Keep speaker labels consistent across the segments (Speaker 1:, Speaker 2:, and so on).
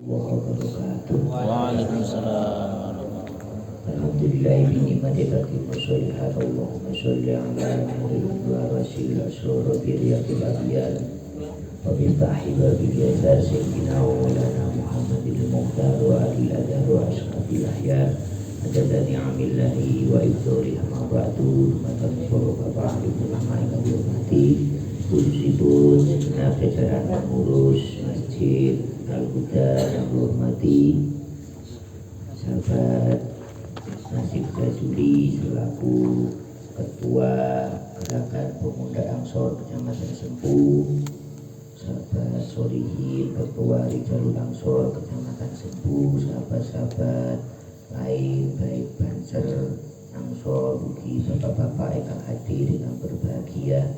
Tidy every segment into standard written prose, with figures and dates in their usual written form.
Speaker 1: wabarakatuh.
Speaker 2: Waalaikumsalam.
Speaker 1: Alhamdulillah bini madikati musolihat Allahumma sholli ala nuril wa rasil asror biriyakil abiyal wa bifahi wa biyazar sayyidina wa maulana Muhammadil Muqtar wa alil adar wa ashabil ahyar adada ni'amillahi wa ibdurih ma ba'du matan foroka ba'alikul amaika bihormati kudusibut segenap jajaran pengurus Masjid Al-Huda yang dihormati sahabat Nasib Jazuli selaku Ketua Gerakan Pemuda Ansor Kecamatan Sempu, sahabat Solihin Ketua Rijalul Ansor Kecamatan Sempu, sahabat-sahabat lain baik Banser Ansor, ugi bapak-bapak ingkang hadir ingkang berbahagia,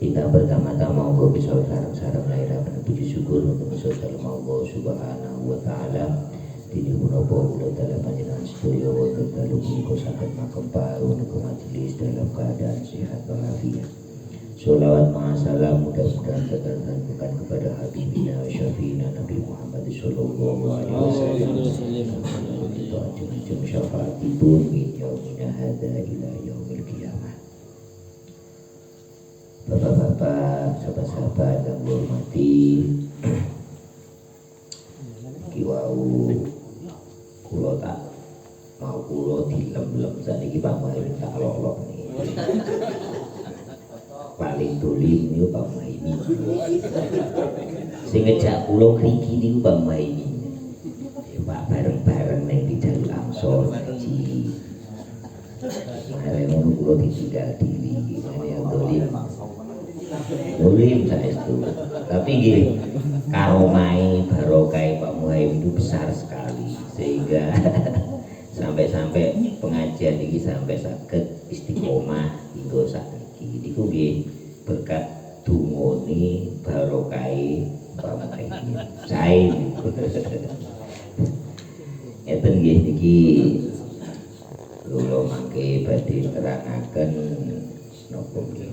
Speaker 1: ingkang pertama-tama monggo bisa sareng-sareng lahiraken puji syukur untuk dalem Allah Subhanahu wa taala. Dini menapa kula dalam panjenengan sedaya wonten dalu punika saged makempal menika majelis dalam keadaan sehat walafiat. Sholawat salam mudah-mudahan tertanamkan kepada Habibina wa Syafiina Nabi Muhammad sallallahu alaihi wasallam. Kita ajeng syafaatipun min yaumina hadza ila yaumil qiyamah. Bapak-bapak, sahabat-sahabat yang hormati, kiwau kulo tak mau kulo dilem-lem saniki Pak Muhaimin tak lok-lok nih. Paling dolim niku Pak Muhaimin. Sing ngejak kulo kriki niku Pak Muhaimin. Pak bareng-bareng ning Jalul Ansor ngaji. Mare ngono kulo ditinggal diri, ngene yang dolim. Dolim saestu. Tapi nggih karomai barokah Pak Muhaimin itu besar sekali sehingga sampai-sampai pengajian ini sampai saged istiqomah hingga sakniki niku nggih berkat dungane barokah Pak Muhaimin. Sae ngeten nggih niki kula mangke badhe nerangaken napa nggih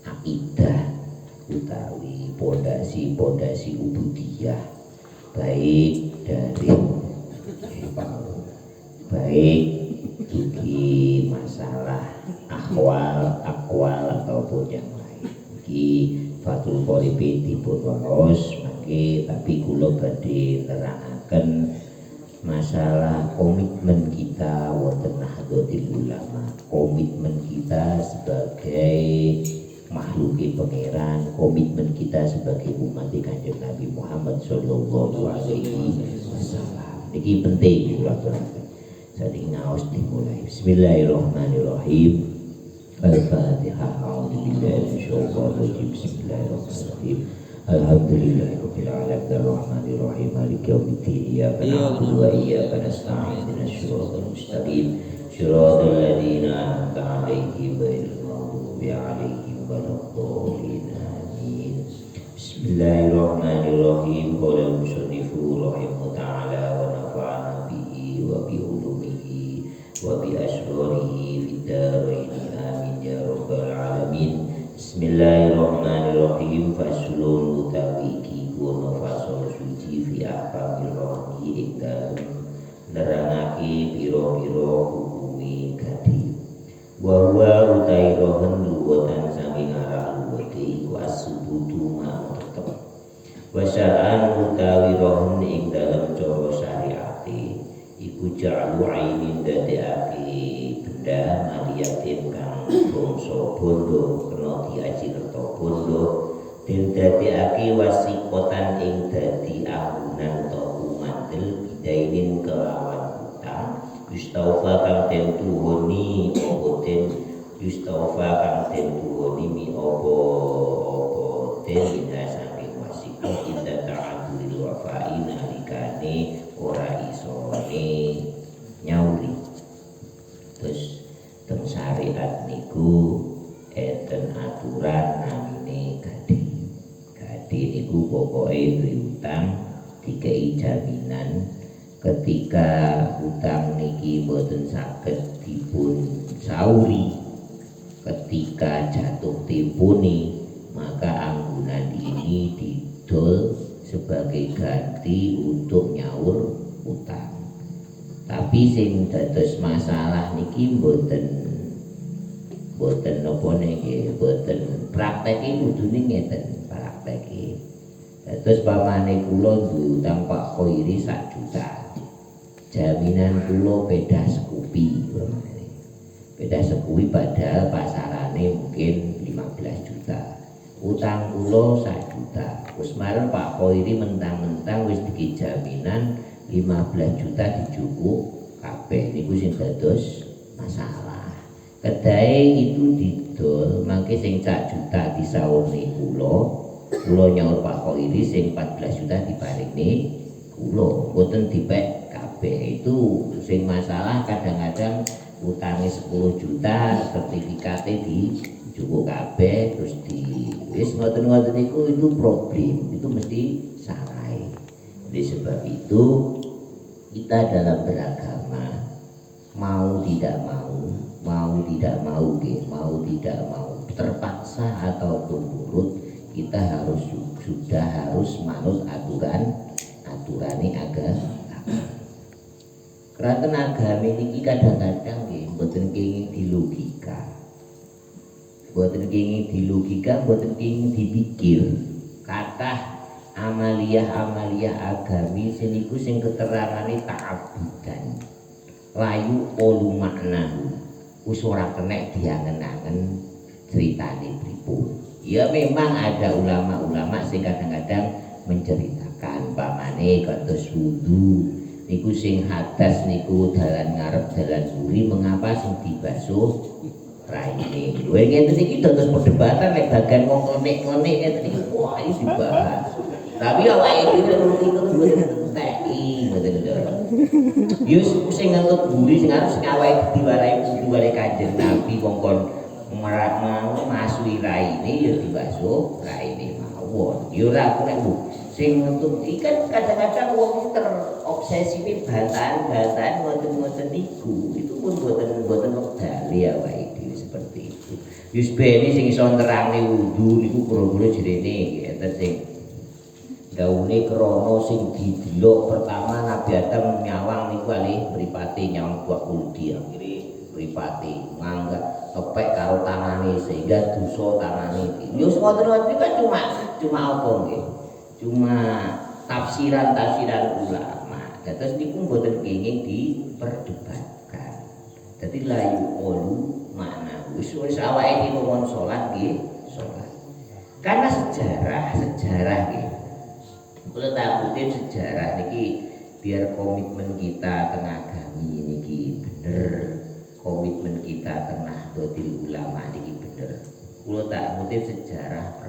Speaker 1: akidah utawi pondasi ubudiyah baik dari baik dugi masalah akwal ataupun yang lain iki Fathul Qorib dipun waos mangke tapi kula badhe nerangaken masalah komitmen kita wonten Nahdlatul Ulama, komitmen kita sebagai makhluki pangeran, komitmen kita sebagai umat Kanjeng Nabi Muhammad sallallahu alaihi wasallam. Niki penting kula aturaken. Saiki ngaos dimulai. Bismillahirrahmanirrahim. Al-Fatihah. A'udzubillahi minasyaitonir rajim. Bismillahirrahmanirrahim. Alhamdulillahirabbil alamin arrahmanir rahim maliki yaumiddin iyyaka na'budu wa iyyaka nasta'in ihdinas siratal mustaqim siratal ladzina an'amta 'alaihim ghairil maghdubi 'alaihim waladdallin amin. Bismillahirrahmanirrahim. Qala al-musannifu rahimahu ta'ala wa nafa'ana bihi wa bi ulumihi wa bi asrarihi fid dharain amin ya rabbal alamin. Bismillahirrahmanirrahim. Faslun utawi iki kuna fasal suci fi ahkamil rohni ing dalem nerangake pira-pira hukumi gadi. Wa huwa utai rohen luwetan saking arah luwete iku as-subutu ma tetep. Wa sya'an utawi rohen ing dalem cara syariate iku ja'lu ainin dadekake benda maliyatin kang bangsa bondo kena diajinerta bondo den dadekake wasikotan ing dadi ahunan to mandel bidainin kelawan utang yustaufa kang den tuhoni apa den yustaufa kang den tuhoni mi apa den ina saking wasikot inda ta'adul wafai nalikane ora isone nyauri. Terus teng syariat niku enten aturan namine gadi. Gadi niku pokoke duwe utang dikei jaminan ketika utang niki boten saged dipun sauri, ketika jatuh tempone maka anggunan ini didol sebagai ganti untuk nyaur utang. Tapi sing dados masalah niki mboten napa niki mboten prakteke kudune ngeten prakteke. Dados pamane kula duwe utang Pak Khoiri 1 juta. Jaminan kula beda sekupi pamane. Beda sekupi padahal pasarane mungkin 15 juta. Utang kula 1 juta. Wis mareng Pak Khoiri mentang-mentang wis diki jaminan 15 juta dijukuk kabeh niku sing dados masalah. Kedae itu didol mangke sing 1 juta disaurne kula nyaur Pak Khoiri sing 14 juta diparingne kula mboten dipek kabeh. Itu sing masalah kadang-kadang utangnya 10 juta sertifikatnya dijukuk kabeh terus di wis ngoten-ngoten itu problem, itu mesti salah. Oleh sebab itu kita dalam beragama mau tidak mau terpaksa ataupun nurut kita sudah harus manut aturane agama. Kraton agama ini kadang-kadang mboten kenging dilogika. Mboten kenging dilogika, mboten kenging dipikir. Kathah amalia agami seniku sing keterangane ta'abudan. Layu olu maknahu. Wis ora kenek diangen-angen critane pripun. Ya memang ada ulama-ulama sing kadang-kadang menceritakan pamane kados wudu niku sing hadas niku dalan ngarep dalan mburi mengapa sing dibasuh raine. Lho ngeten iki dados perdebatan nek bagian wong ngonek-ngonek ngeten iki wah iki dibahas. Tapi awake dhewe terus teki ngoten lho. Yus sing ngentut mburi sing arep sing awake diwarai Kanjeng Nabi kongkon masui raine ya dibasuh raine mawon. Ya ora aku nek sing ngentut ikan kadang-kadang wong terobsesi bantahan-bantahan ngoten-ngoten niku itu pun boten wekdal ya awake dhewe seperti itu. Yus beni sing iso nerangne wudu niku kira-kira jerene ngeten sing daune krana sing didelok pertama Nabi Adam nyawang niku alih mripate nyawang buah kuldi akhire mripate mangga kepek karo tangane sehingga dosa tangane iki. Yo ngoten-ngoten kan cuma apa nggih? Cuma tafsiran ulama. Dados niku mboten kenging diperdebatkan. Dadi layu olu makna wis awake iki ngomong salat nggih, salat. Karena sejarah nggih. Kula tak kutip sejarah niki biar komitmen kita tengah agami niki bener. Komitmen kita tengah Nahdlatul Ulama niki bener. Kula tak kutip sejarah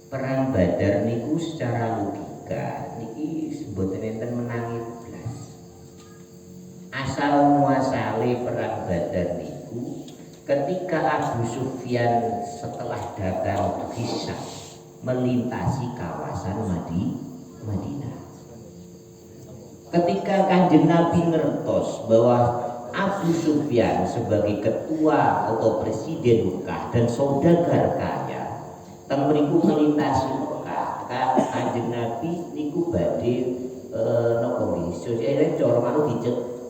Speaker 1: Perang Badar niku secara logika niki mboten enten menangi blas. Asal muasale perang Badar niku ketika Abu Sufyan setelah dagang Hisam melintasi kawasan Madinah. Ketika Kanjeng Nabi ngertos bahwa Abu Sufyan sebagai ketua atau presiden Mekah dan saudagar kaya teng mriku melintasi Mekah, Kanjeng Nabi niku badhe napa nggih sesuk cara manu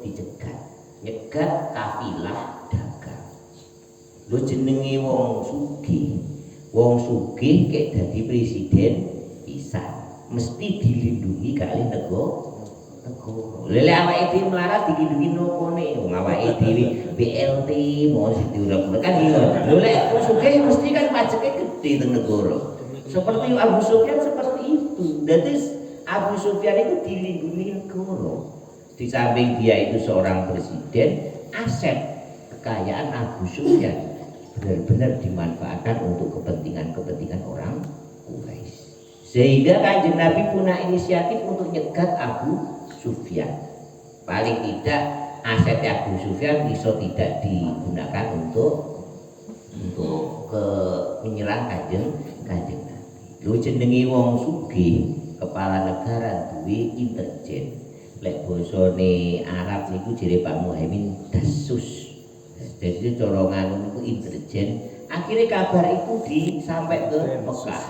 Speaker 1: dicegat. Nyegat kafilah dagang. Lho jenenge wong sugih. Wong sugih kek dadi presiden pisan mesti dilindungi kali negara. Lele awake dhewe melarat dilindungi nopone wong awake dhewe BLT mau diurep kan ngono. Lho lek sugih mesti kan pajeke gede teng negara. Seperti Abu Sufyan seperti itu. Dadi Abu Sufyan itu dilindungi negara. Di samping dia itu seorang presiden, aset kekayaan Abu Sufyan benar-benar dimanfaatkan untuk kepentingan orang Quraisy. Sehingga Kanjeng Nabi punya inisiatif untuk nyegat Abu Sufyan. Paling tidak aset Abu Sufyan bisa tidak digunakan untuk menyerang Kanjeng Nabi. Lu jenengi wong sugih, kepala negara duwe intelijen. Lek basane Arab niku jere Pak Muhaimin dasus. Jadi corongan niku intelijen. Akhirnya kabar itu disampai ke Mekah.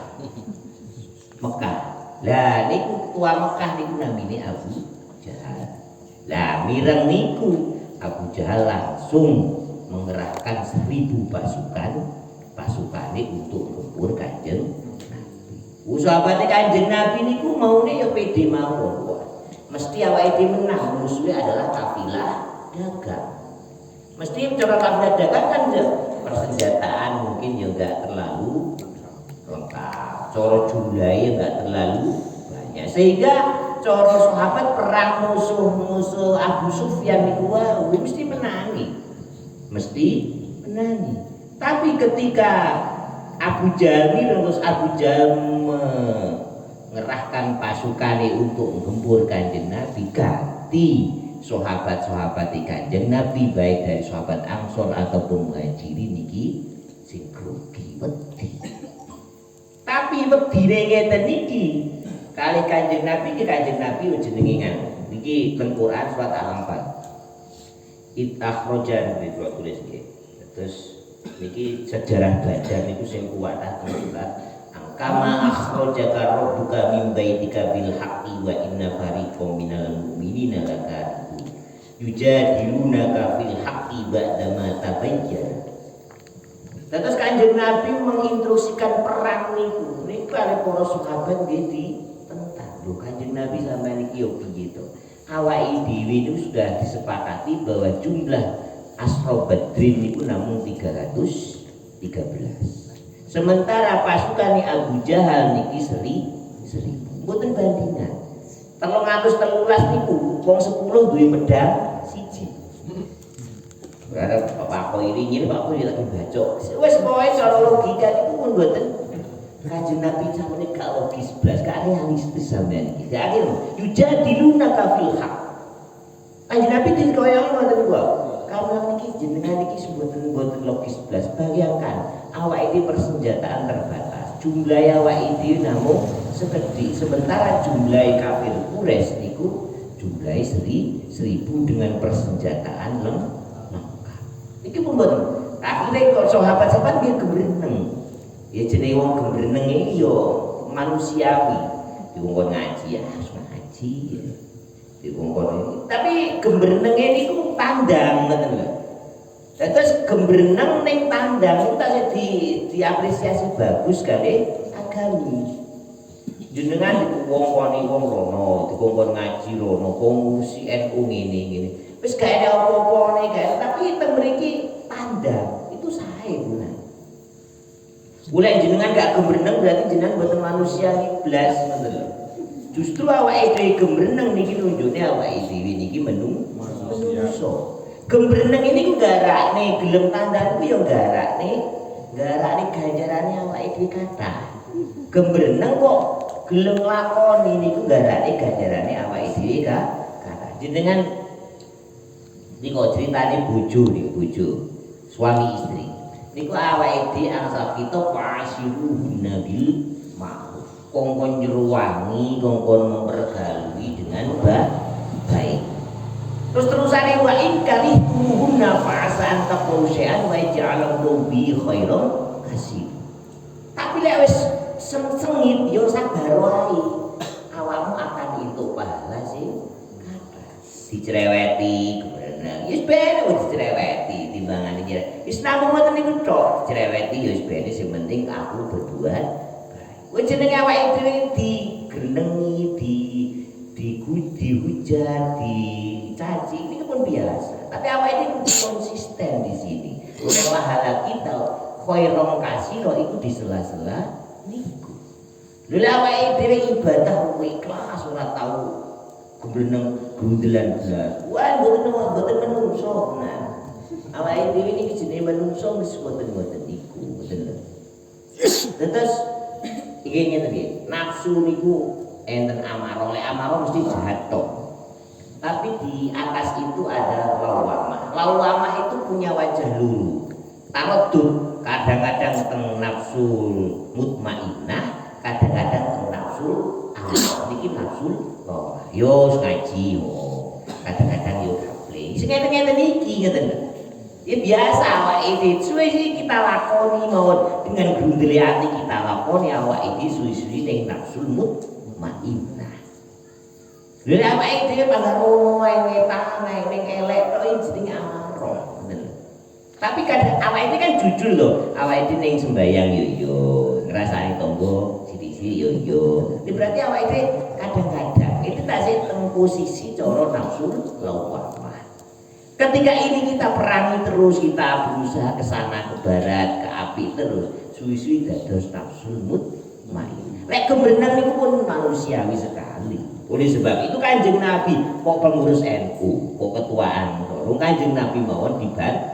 Speaker 1: Mekah. Lah niku tua Mekah niku namine Abu Jahal. Lah mireng niku Abu Jahal langsung mengerahkan 1000 pasukane untuk gempur Kanjeng Nabi. Sahabate Kanjeng Nabi niku maune ya pede mawon. Mesti awake dhewe menang, musuhnya adalah kafilah dagang. Mesti cara kafilah dagang kan persenjataan mungkin ya enggak terlalu lengkap. Cara jumlahnya enggak terlalu banyak. Sehingga cara sahabat perang musuh Abu Sufyan niku wae mesti menangi. Mesti menangi. Tapi ketika Abu Jahal terus Abu Jahal mengerahkan pasukannya untuk menggempur Kanjeng Nabi, ganti sahabat-sahabat Kanjeng Nabi baik dari sahabat Ansor ataupun Muhajirin niki sing grogi wedi. Tapi wedine ngeten niki kali Kanjeng Nabi iki Kanjeng Nabi jenenge ngono. Niki teng Quran surat Al-Anfal. Akhrajan itu tulis nggih. Terus niki sejarah belajar niku sing kuat surat kama akhrajaka rabbuka min baitika bil haqqi wa inna fariqam minal mu'minina lakarihun yujadilunaka fil haqqi ba'da ma tabayyana. Terus Kanjeng Nabi menginstruksikan perang niku kali para sahabat nggih ditentang. Lho Kanjeng Nabi sampeyan iki yo piye to? Awake dhewe itu sudah disepakati bahwa jumlah Asra Badrin niku namun 313. Sementara pasukan Abu Jahal niki 1000. Mboten bandingan. 313 niku wong 10 duwe pedang siji. Berarti Pak Ko ini Pak Ko lagi baca. Wis pokoke cara logika niku pun mboten Kanjeng Nabi sampeyan gak logis blas, gak realistis sampeyan iki. Jadi yujadiluna kafil haq. Kanjeng Nabi dikoyo ngoten kok. Kamu niki jenengan niki mboten logis blas. Bayangkan awak ini persenjataan terbatas. Jumlah awak ini namun sekedhik, sementara jumlah kafir Quraisy niku jumlah 1000 dengan persenjataan lengkap. Niki pun mboten. Akhire kok sahabat-sahabat nggih gemreneng. Ya jenenge wong gemreneng iki yo manusiawi. Dikongkon ngaji ya, ngaji. Dikongkon. Tapi gemrenenge niku tandang ngoten lho. Terus gemreneng ning tandang itu tak diapresiasi bagus kali agami. Jenengan dikongkoni wong rono, dikongkon ngaji rono, ngurusi NU ngene. Wis gak ada apa-apane gak, tapi teng mriki tandang itu sae bulan. Mulai jenengan gak gemreneng berarti jenengan boten manusia iblis ngoten lho. Justru awake dhewe gemreneng niki nunjukne awake dhewe niki menungso. Gemreneng ini ku garakne gelem tandane ku ya garakne ganjarane awake dhewe kathah. Gemreneng kok gelem lakoni niku garakne ganjarane awake dhewe kathah. Jenengan iki kok critane bojo niku bojo, suami istri. Niku awake dhewe angsal kita pasyiruhunna bil ma'ruf. Kongkon nyeruwangi, kongkon mempergalui dengan baik. Terus-terusane wa in karihtuhunna fa'asan taqawsyan wa ja'alallahu bi khairan kasih. Tapi lek wis sengit yo sabar wae. Awakmu akan entuk pahala sing kathah. Dicereweti kebenaran. Wis ben dicereweti timbangan iki. Wis namung ngoten niku tok. Cereweti yo wis ben sing penting aku berbuat baik. Kuwi jenenge awake dhewe digrenengi, dihujat, dicaci ini pun biasa. Tapi awake dhewe konsisten di sini. Pahala kita khairon kasiro itu di sela-sela niku. Lha awake dhewe ibadah ikhlas ora tau gembleneng grundelan blas. Wah mboten menungso. Nah, awake dhewe niki jenenge menungso wis mboten niku, mboten. Terus iki ngene iki, nafsu niku enten amarah, lek amarah mesti jahat tok. Tapi di atas itu ada lawamah. Lawamah itu punya wajah luru. Tarodud, kadang-kadang teng nafsu mutmainnah, kadang-kadang teng nafsu amarah. Niki nafsu lawamah. Yo ngaji yo. Kadang-kadang yo gaple. Sing ngene-ngene niki ngoten. Ya biasa awake dhewe suwe iki kita lakoni mawon dengan grundele ati kita lakoni. nglakoni awake iki suwi-suwi ning nafsul mutmainnah. Lha awake dhewe padha ngono ae wetan ae ning elek tok jenenge amaro. Tapi kadang awake iki kan jujur lho, awake iki ning sembayang yo ngrasani tangga sithik-sithik yo. Ini berarti awake iki kadang-kadang itu tasih teng posisi cara nafsul lawamah. Ketika ini kita perangi terus, kita berusaha ke sana ke barat, ke api terus, suwi-suwi dados nafsul mutmainnah. Lek kebenaran itu pun manusiawi sekali. Oleh sebab itu Kanjeng Nabi kok pengurus NU, kok ketuaan, Kanjeng Nabi mawon dibantah.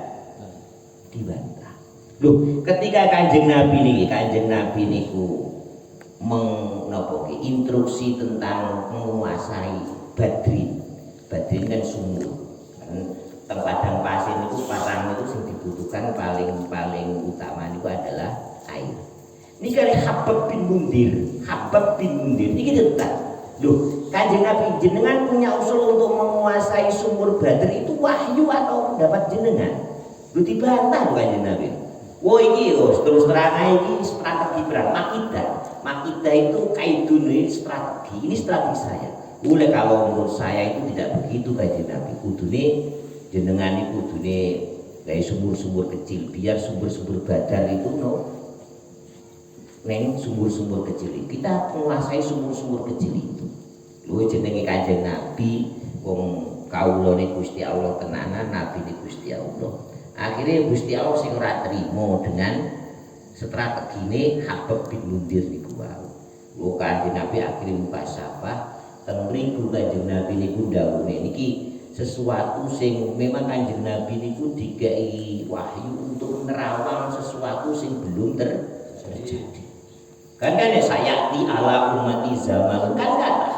Speaker 1: Loh, ketika Kanjeng Nabi niku instruksi tentang menguasai Badrin kan sumur. Kan padang pasir itu parang itu yang dibutuhkan paling utama itu adalah air. Ini kali Habab bin Mundir ini kita loh, Kanjeng Nabi jenengan punya usul untuk menguasai sumur Badr itu wahyu atau pendapat jenengan? Lu dibantah tuh Kanjeng Nabi. Wah ini terus terang ini strategi perang makidah itu kaidun ini strategi saya. Boleh kalau menurut saya itu tidak begitu Kanjeng Nabi. Kudune jenengan itu kudune kayak sumur-sumur kecil biar sumur-sumur Badar itu neng sumur-sumur kecil itu kita menguasai sumur-sumur kecil itu. Lu jenenge Kanjeng Nabi wong kawulane Gusti Allah tenanan, Nabi ni Gusti Allah. Akhirnya Gusti Allah sing ora trimo dengan strategine Habab bin Mundir niku wae. Lu Kanjeng Nabi akhirnya muka sapa teng mriku Kanjeng Nabi niku dawuhe niki sesuatu sing memang Kanjeng Nabi niku dikai wahyu untuk nerawang sesuatu sing belum terjadi. Kan saya di ala umati zaman kan kata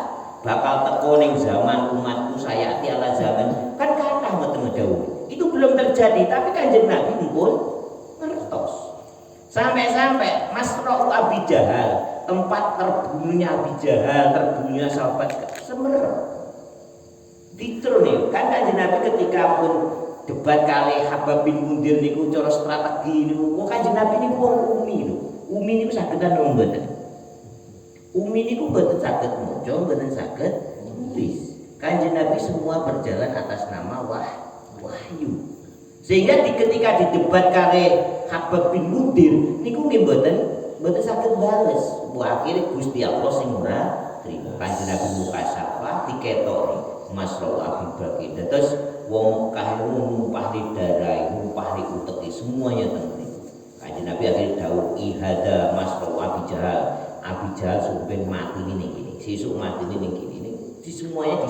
Speaker 1: bakal teko ning zaman umatku saya di ala zaman kan kata mboten dawuh. Itu belum terjadi tapi Kanjeng Nabi pun ngertos. Sampai Masra'u Abi Jahal, tempat terbunuhnya Abi Jahal, terbunuhnya sahabat Semeru. Diterus nih, kan Kanjeng Nabi ketika pun debat kali Habab bin Mundir niku cara strategi niku, kok Kanjeng Nabi niku wong umi lho. Umi niku sagedan wong mboten. Umi niku mboten saged maca, mboten saged nulis. Kanjeng Nabi semua berjalan atas nama wahyu. Sehingga ketika didebat kali Habab bin Mundir niku nggih mboten saged bales. Akhirnya Gusti Allah sing ora trimo. Kanjeng Nabi muka sapa diketoki Masra'u Abi Bakar. Terus wong Mekah numpah di darah, numpah di utek semuanya tentang. Kanjeng Nabi akhirnya dawuh ihada Masra'u Abi Jahal. Abi Jahal sampai mati ning gini. Sesuk mati ning gini. Semuanya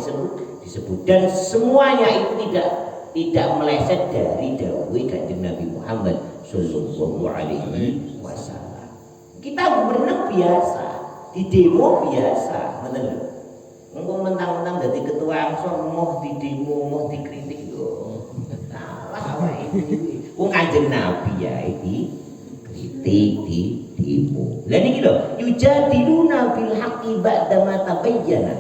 Speaker 1: disebut dan semuanya itu tidak meleset dari dawuh Kanjeng Nabi Muhammad sallallahu alaihi wasallam. Kita berenang biasa, di demo biasa, bener. Engko mentang-mentang dadi ketua Ansor moh di demo, moh dikritik yo. Salah awake iki. Wong Kanjeng Nabi ya iki kritik di demo. Lah niki lho, yujadiluna bil haqqi ba'da ma tabayyana.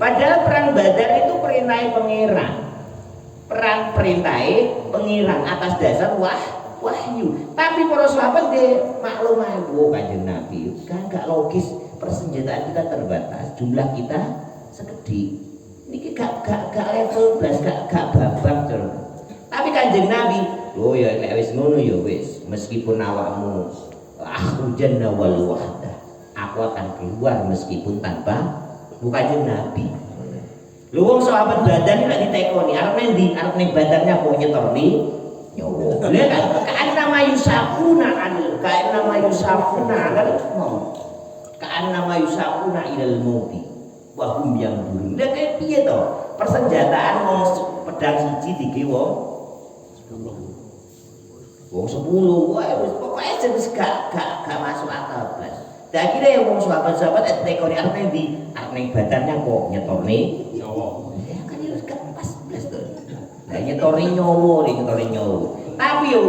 Speaker 1: Padahal perang Badar itu perintah pangeran. Pengiran atas dasar wahyu. Tapi para sahabat dia maklum aja, Kanjeng Nabi kan gak logis, persenjataan kita terbatas, jumlah kita sekedhik. Niki gak level blas, gak babak terus. Tapi Kanjeng Nabi, oh ya nek wis ngono ya wis, meskipun awakmu hujan wal wahdah, aku akan keluar meskipun tanpa Kanjeng Nabi. Lu wong sahabat Badar iki lek ditekoni, arep ning badarnya kok nyetorni nyowo. Lha kan nama Yusafuna ilal mauti wa hum yanzurun. Lha kaya piye to? Persenjataan wong pedang siji dige wong 10. Wae wis pokoke jenis gak masuk akal blas. Lah akhirnya yang wong sahabat-sahabat tekoni arep ning badarnya kok nyetorni ya kan ya gak pas blas to. Lah nyetori nyowo. Tapi ya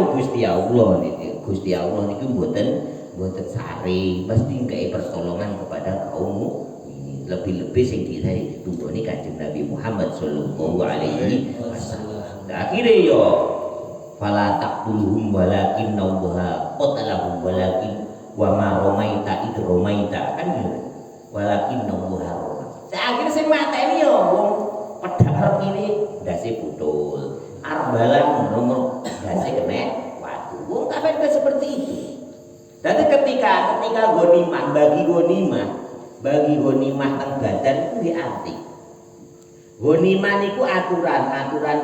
Speaker 1: Gusti Allah niku mboten sari, mesti nggae pertolongan kepada kaum ini. Lebih-lebih sing ditunggoni Kanjeng Nabi Muhammad sallallahu alaihi wasallam. Akhire yo fala taqtuluhum walakin nawaha qatalahum walakin
Speaker 3: wa ma romaita id romaita kan gitu. Walakin nunggu haroma. Akhirnya sing mateni yo wong pedang ini dasi putul. Arbalan nomor dasi kena waduh. Wong kabeh seperti itu. Dan ketika gonimah bagi gonimah teng badan itu diarti. Gonimah niku aturan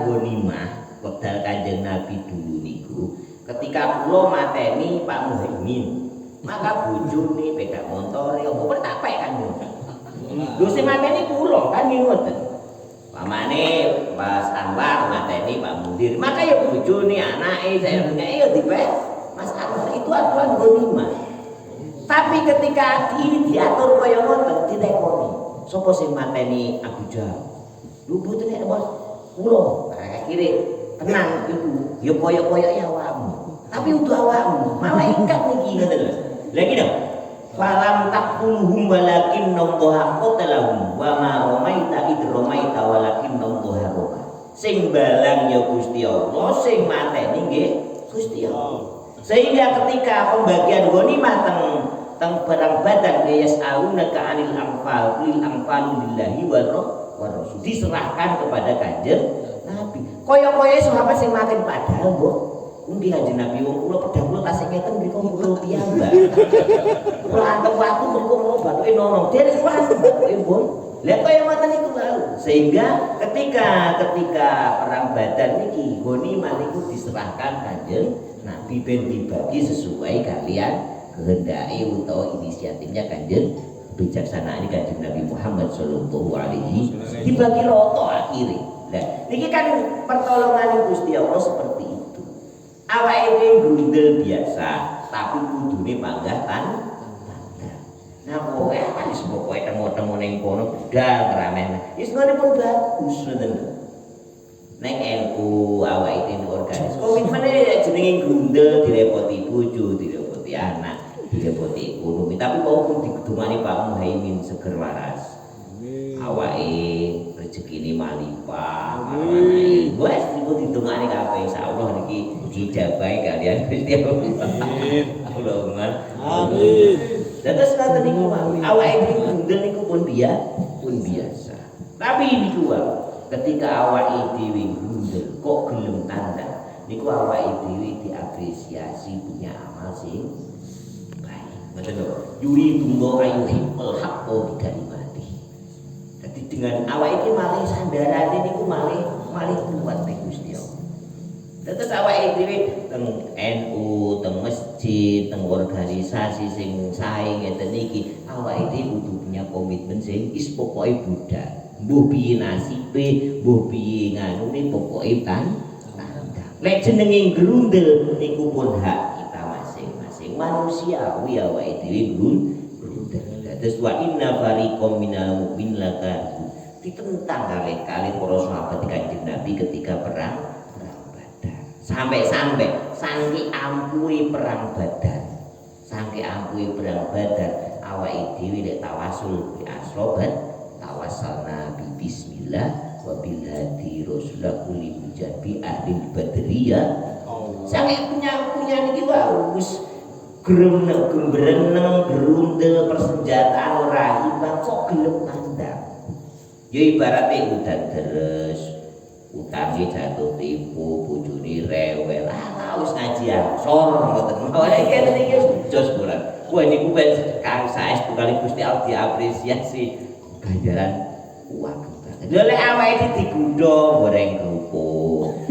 Speaker 3: gonimah wekdal Kanjeng Nabi dulu niku ketika kula mateni Pak Muhaimin maka bojone pedak montore apa tak pek kan yo. Lho sing mateni kula kan ngoten. Pamane Mas Anwar mateni Pak Mundir, maka ya bojone anake saya punya ya dipek Mas Anwar itu aturan gonimah. Tapi ketika ini diatur kaya ngoten ditekoni. Sapa sing mateni Abu Jahal? Lu boten nek Bos. Kula akhire tenang iku. Ya koyo-koyo ya awakmu. Tapi utuh awakmu. Malaikat niki ngoten lho. Lagi dong. Falam taqulhum walakin nallaha qatalahum wa ma romaita id romaita walakin nallaha roma. Sing balang ya Gusti Allah, sing mateni nggih Gusti Allah. Sehingga ketika pembagian ghanimah teng perang Badar yasalunaka anil anfal lil anfalu lillahi wa rasul diserahkan kepada Kanjeng Nabi. Kaya-kaya sahabat sing mati padahal mbok nggih Kanjeng Nabi wong kula pedang kula tasih ngeten mriku kula piyambak. Kula antep waktu mriku kula bathuke nolong derek watu bathuke pun. Lah kaya ngoten niku wau. Sehingga ketika perang Badar niki ghanimah niku diserahkan Kanjeng Nabi ben dibagi sesuai kalian kehendaki utawa inisiatifnya Kanjeng bijaksanaan Kanjeng Nabi Muhammad sallallahu alaihi dibagi rata akhirnya. Nah, niki kan pertolongan Gusti Allah seperti itu. Awake dhewe grundel biasa, tapi kudune panggah tanda. Nah, pokoke kan wis pokoke temu-temu ning kono budal ramen. Wis ngene pun bagus ngoten. Nek NU awake dhewe organis. Komitmene jenenge grundel direpoti bojo, direpoti anak. Direpoti ekonomi, tapi kok pun digedungani Pak Muhaimin seger waras. Awake rezekine malimpah, marane wis niku ditungani kabeh insyaallah niki dijabahi kalian Gusti Allah. Allahumma amin. Dados ngoten niku awake dhewe niku pun biasa. Tapi niku ketika awake dhewe gundel kok gelem tanda niku awake dhewe diapresiasi punya amal sing betul yuri tunggu ayuhibul haqqo bikalimati. Jadi dengan awak ini malih sandarane niku malih kuat nek Gusti Allah. Terus awak dhewe teng NU, teng masjid, teng organisasi sing sae ngeten iki, awak dhewe kudu punya komitmen sing is pokoke budal. Mbuh piye nasibe, mbuh piye nganune pokoke tanda. Lek jenenge grundel niku pun hak manusiawi awake dhewe grundel. Dados wa inna fariqam minal mu'min laka ditentang kali para sahabat Kanjeng Nabi ketika perang Badar. Sampai saking ampuhe perang Badar. Saking ampuhe perang Badar awake dhewe nek tawasul bi asrobat tawassalna bi bismillah wa bil hadi rasulullah kulli mujabi ahli badriyah. Saking punya niki wae wis berenang gerundel persenjataan ora imbang kok gelem tandang. Ya ibaratnya udan deres, utange jatuh tipu, bojone rewel. Wis ngaji ansor ngoten. Ora kene iki jos bolan. Wah niku wis kang saestu kali Gusti Allah diapresiasi ganjaran uang banget. Lha lek awake digundho goreng kerupuk.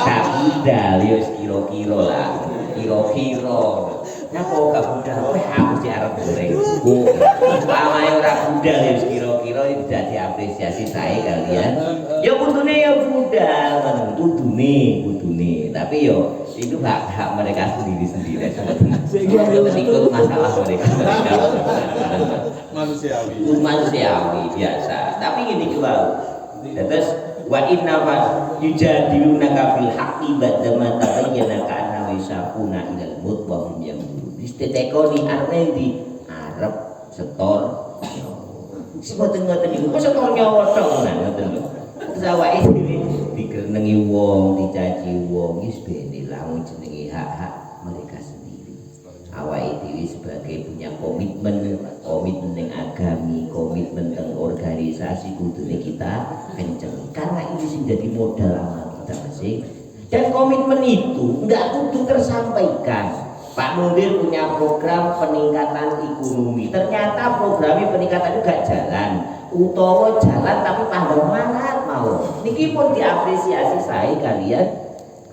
Speaker 3: Gak budal ya kira-kira lah. Kira-kira napa gak budal kowe harus diarep goreng kerupuk. Pamae ora budal ya kira-kira tidak diapresiasi sae kalian. Ya kudune ya budal ngono kudune. Tapi yo itu hak mereka sendiri-sendiri. Itu masalah mereka. Manusiawi biasa. Tapi ini juga terus wa inna fa yujadilunaka fil haqqi ba'da ma tabayyana ka'anna wa yasaquna ilal maut wa hum yamutun. Distetekoni arep di arep setor. Semoten-moten niku kok setor nyawa tok ngoten lho. Terus awake digenengi wong, dicaci wong wis bene lah jenenge hak-hak mereka sendiri. awake dhewe sebagai punya komitmen yang agami, komitmen teng organisasi kudune kita kenceng karena ini sing jadi modal amal kita masing. Dan komitmen itu enggak kudu tersampaikan. Pak Mundir punya program peningkatan ekonomi, ternyata programnya peningkatan itu gak jalan, utawa jalan tapi tambah mangat mau. Niki pun diapresiasi saya kalian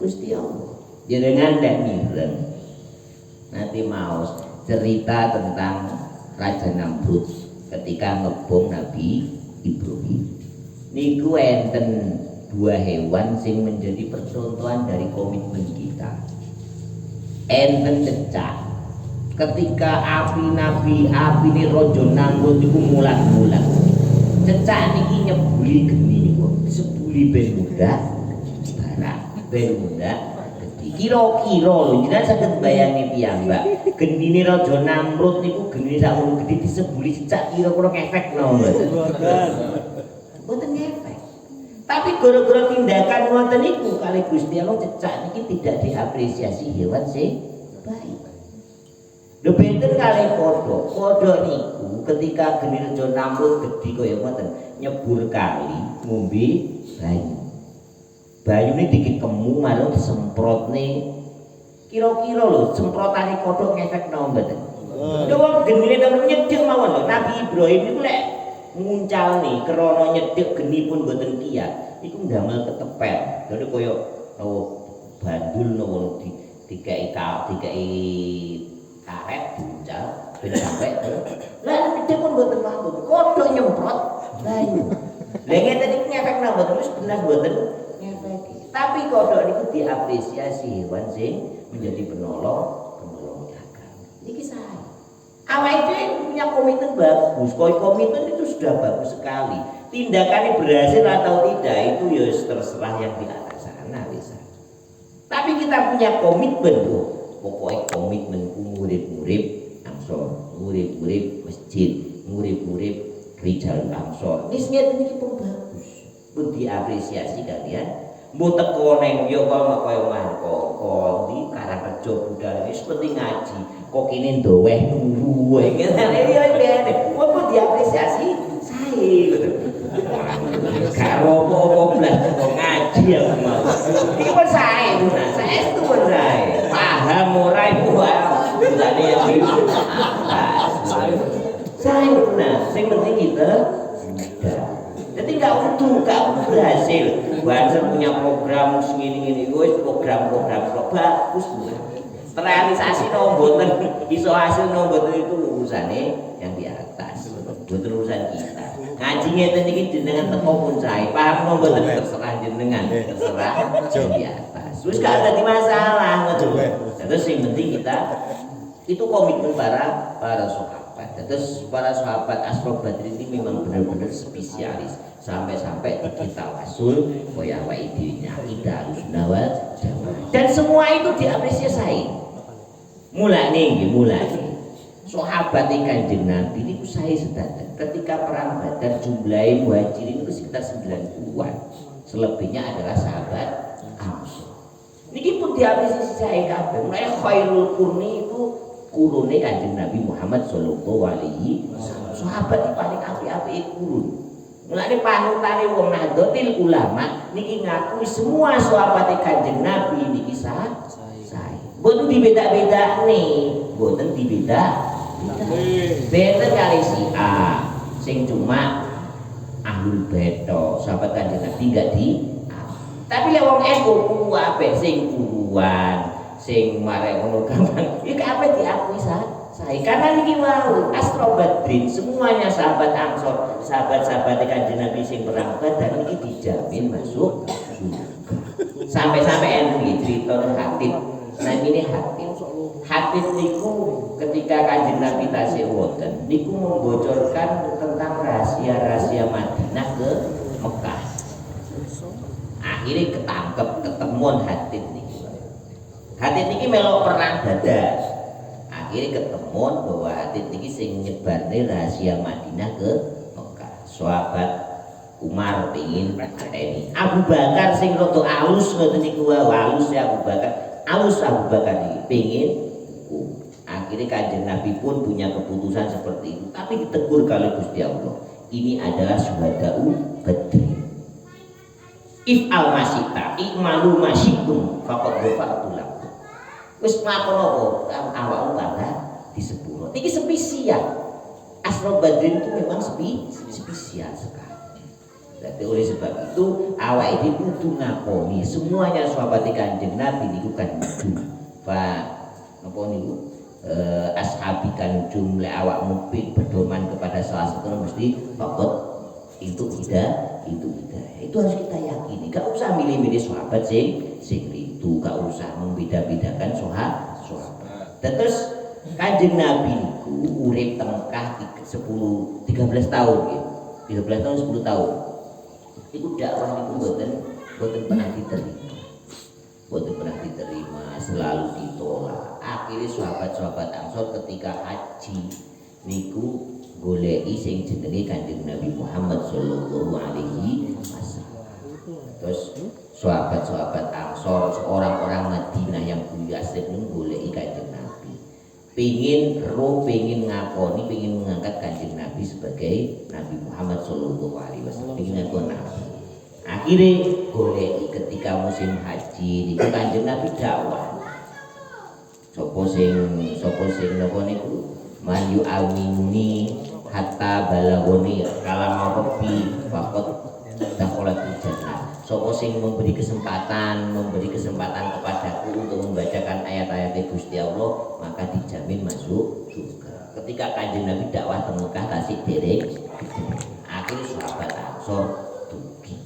Speaker 3: Gusti Allah. Jenengan ndak mireng. Nanti mau cerita tentang Raja Namrud ketika ngebom Nabi Ibrahim. Niku enten dua hewan sing menjadi percontohan dari komitmen kita. Enten cecak. Ketika api ini Raja Namrud iku mulat-mulat. Cecak niki nyebuli geni niku. Sebuli ben muda barak, ben muda gede. Kira-kira lho jenengan saged bayangi piyambak. Genine Raja Namrud niku genine sakmono gede disebuli cecak kira-kira ngefekno mboten? Mboten ngefek. Tapi gara-gara tindakan ngoten niku kali Gusti Allah cecak niki tidak diapresiasi hewan sing baik. Lho benten kali kodho niku ketika geni Raja Namrud gedhi kaya ngoten nyebur kali ngombe banyu. Banyune dikekemu malah disemprotne. Kira-kira lho semprotane kodho ngefekno mboten? Lho wong genine temen nyedhek mawon lho. Nabi Ibrahim niku lek nguncal nih krana nyedhek geni pun mboten kiyat iku ndamel ketepet dadi kaya bandul nopo dikai karet diuncal ben sampe lah nyedhek pun mboten mawon kodho nyemprot banyu lha ngeten iki ngefekno mboten wis bener mboten ngefeki tapi kodho niku diapresiasi hewan sing menjadi penolong agama niki saya awake dhewe punya komitmen bagus, komitmen itu sudah bagus sekali. Tindakannya berhasil atau tidak itu ya terserah yang di atas sana bisa. Tapi kita punya komitmen tuh, pokoknya komitmenku murid-murid Ansor, murid-murid masjid, murid-murid Rijal Ansor. Ini semuanya ini pun bagus, pun diapresiasi kalian. Mbok teko neng yo kok kaya mangkok di Karangrejo budal wis penting ngaji kok kene ndoweh nunggu ngene yo ngene kok diapresiasi sae ngono karo apa blas kok ngaji ya mau iki kok sae nah saestu sae paham ora iku wae ya sae nah sing penting kita jadi nggak utuh, nggak berhasil. Banser punya program segini-gini, program bagus, terrealisasi nomboten, iso hasil nomboten itu urusannya yang di atas, bukan urusan kita. Ngajinya tadi jenengan teko pun saya, paham nomboten terserah jenengan, terserah yang di atas. Terus nggak ada masalah, terus yang penting kita itu komitmen para sahabat. Terus para sahabat Asrof Badri ini memang benar-benar spesialis sampai-sampai kita wasul koya wa idenya kita harus nawat dan semua itu diapresiasi mulai sahabat Kanjeng Nabi ini saya sedatang ketika perang Badar jumlah muhajirin itu sekitar 90-an selebihnya adalah sahabat Ansor ini pun diapresiasi saya kabeh mulai khairul qurni itu kurune Kanjeng Nabi Muhammad sallallahu alaihi wasallam sahabat iki paling apik-apik kurun mulane panutane wong Nahdlatul Ulama niki ngakui semua sahabat Kanjeng Nabi niki sae mboten dibeda-bedakne mboten beda kali si A sing cuma ahlul bait sahabat Kanjeng Nabi enggak tapi lek wong NU apik sing kuruan sing marek ngono gampang iki kabeh diakui saya karena niki wau Asrof Badrin semuanya sahabat Ansor sahabat-sahabat Kanjeng Nabi sing perang Badar niki dijamin masuk sampai-sampai enten cerita Hatib namine Hatib niku ketika Kanjeng Nabi tasih wonten niku membocorkan tentang rahasia-rahasia Madinah ke Mekah akhirnya ketemuan Hatib Hatib niki melok perang Badar. Akhirnya ketemuan bahwa Hatib niki sing nyebarne rahasia Madinah ke Mekah. Sahabat Umar pengin pateni. Abu Bakar sing rada alus ngoten niku halus ya Abu Bakar. Alus Abu Bakar iki pengin Akhirnya Kanjeng Nabi pun punya keputusan seperti itu, tapi ditegur kali Gusti Allah. Ini adalah syuhada'u Badri. If al masita ikmalu masyikum faqad ghafartu lakum. Wis mlakono apa awakmu bangga di sepuro. Iki spesial. Asra Badrin itu memang spesial sekali. Jadi oleh sebab itu awak ini kudu ngakoni semuanya sahabat Kanjeng Nabi niku kan Pak napa niku ashabi kan jumlah awak mungkin berdoman kepada salah satu mesti fakot itu tidak itu harus kita yakini. Gak usah milih-milih sahabat sing itu, gak usah membeda-bedakan sahabat. Terus Kanjeng Nabi niku urip tengkah 13 tahun ya. 13 tahun 10 tahun. Iku dakwah niku mboten pernah diterima. Mboten pernah diterima, selalu ditolak. Akhirnya sahabat-sahabat Ansor ketika haji niku goleki sing jenenge Kanjeng Nabi Muhammad sallallahu alaihi wasallam. Terus sahabat-sahabat Ansor, orang-orang Madinah yang biasa niku goleki Kanjeng Nabi. Pengin ngakoni, pengin mengangkat Kanjeng Nabi sebagai Nabi Muhammad sallallahu alaihi wasallam. Pengin ngakoni Nabi. Akhirnya goleki ketika musim haji niku Kanjeng Nabi dakwah. Sopo sing napa niku man yu'awini hatta balagoni kalam rabbi faqad dakhalatul jannah. Sopo sing memberi kesempatan kepadaku untuk membacakan ayat-ayat Gusti Allah, maka dijamin masuk surga. Ketika Kanjeng Nabi dakwah teng Mekah tasik derek, akhirnya sahabat Ansor dugi.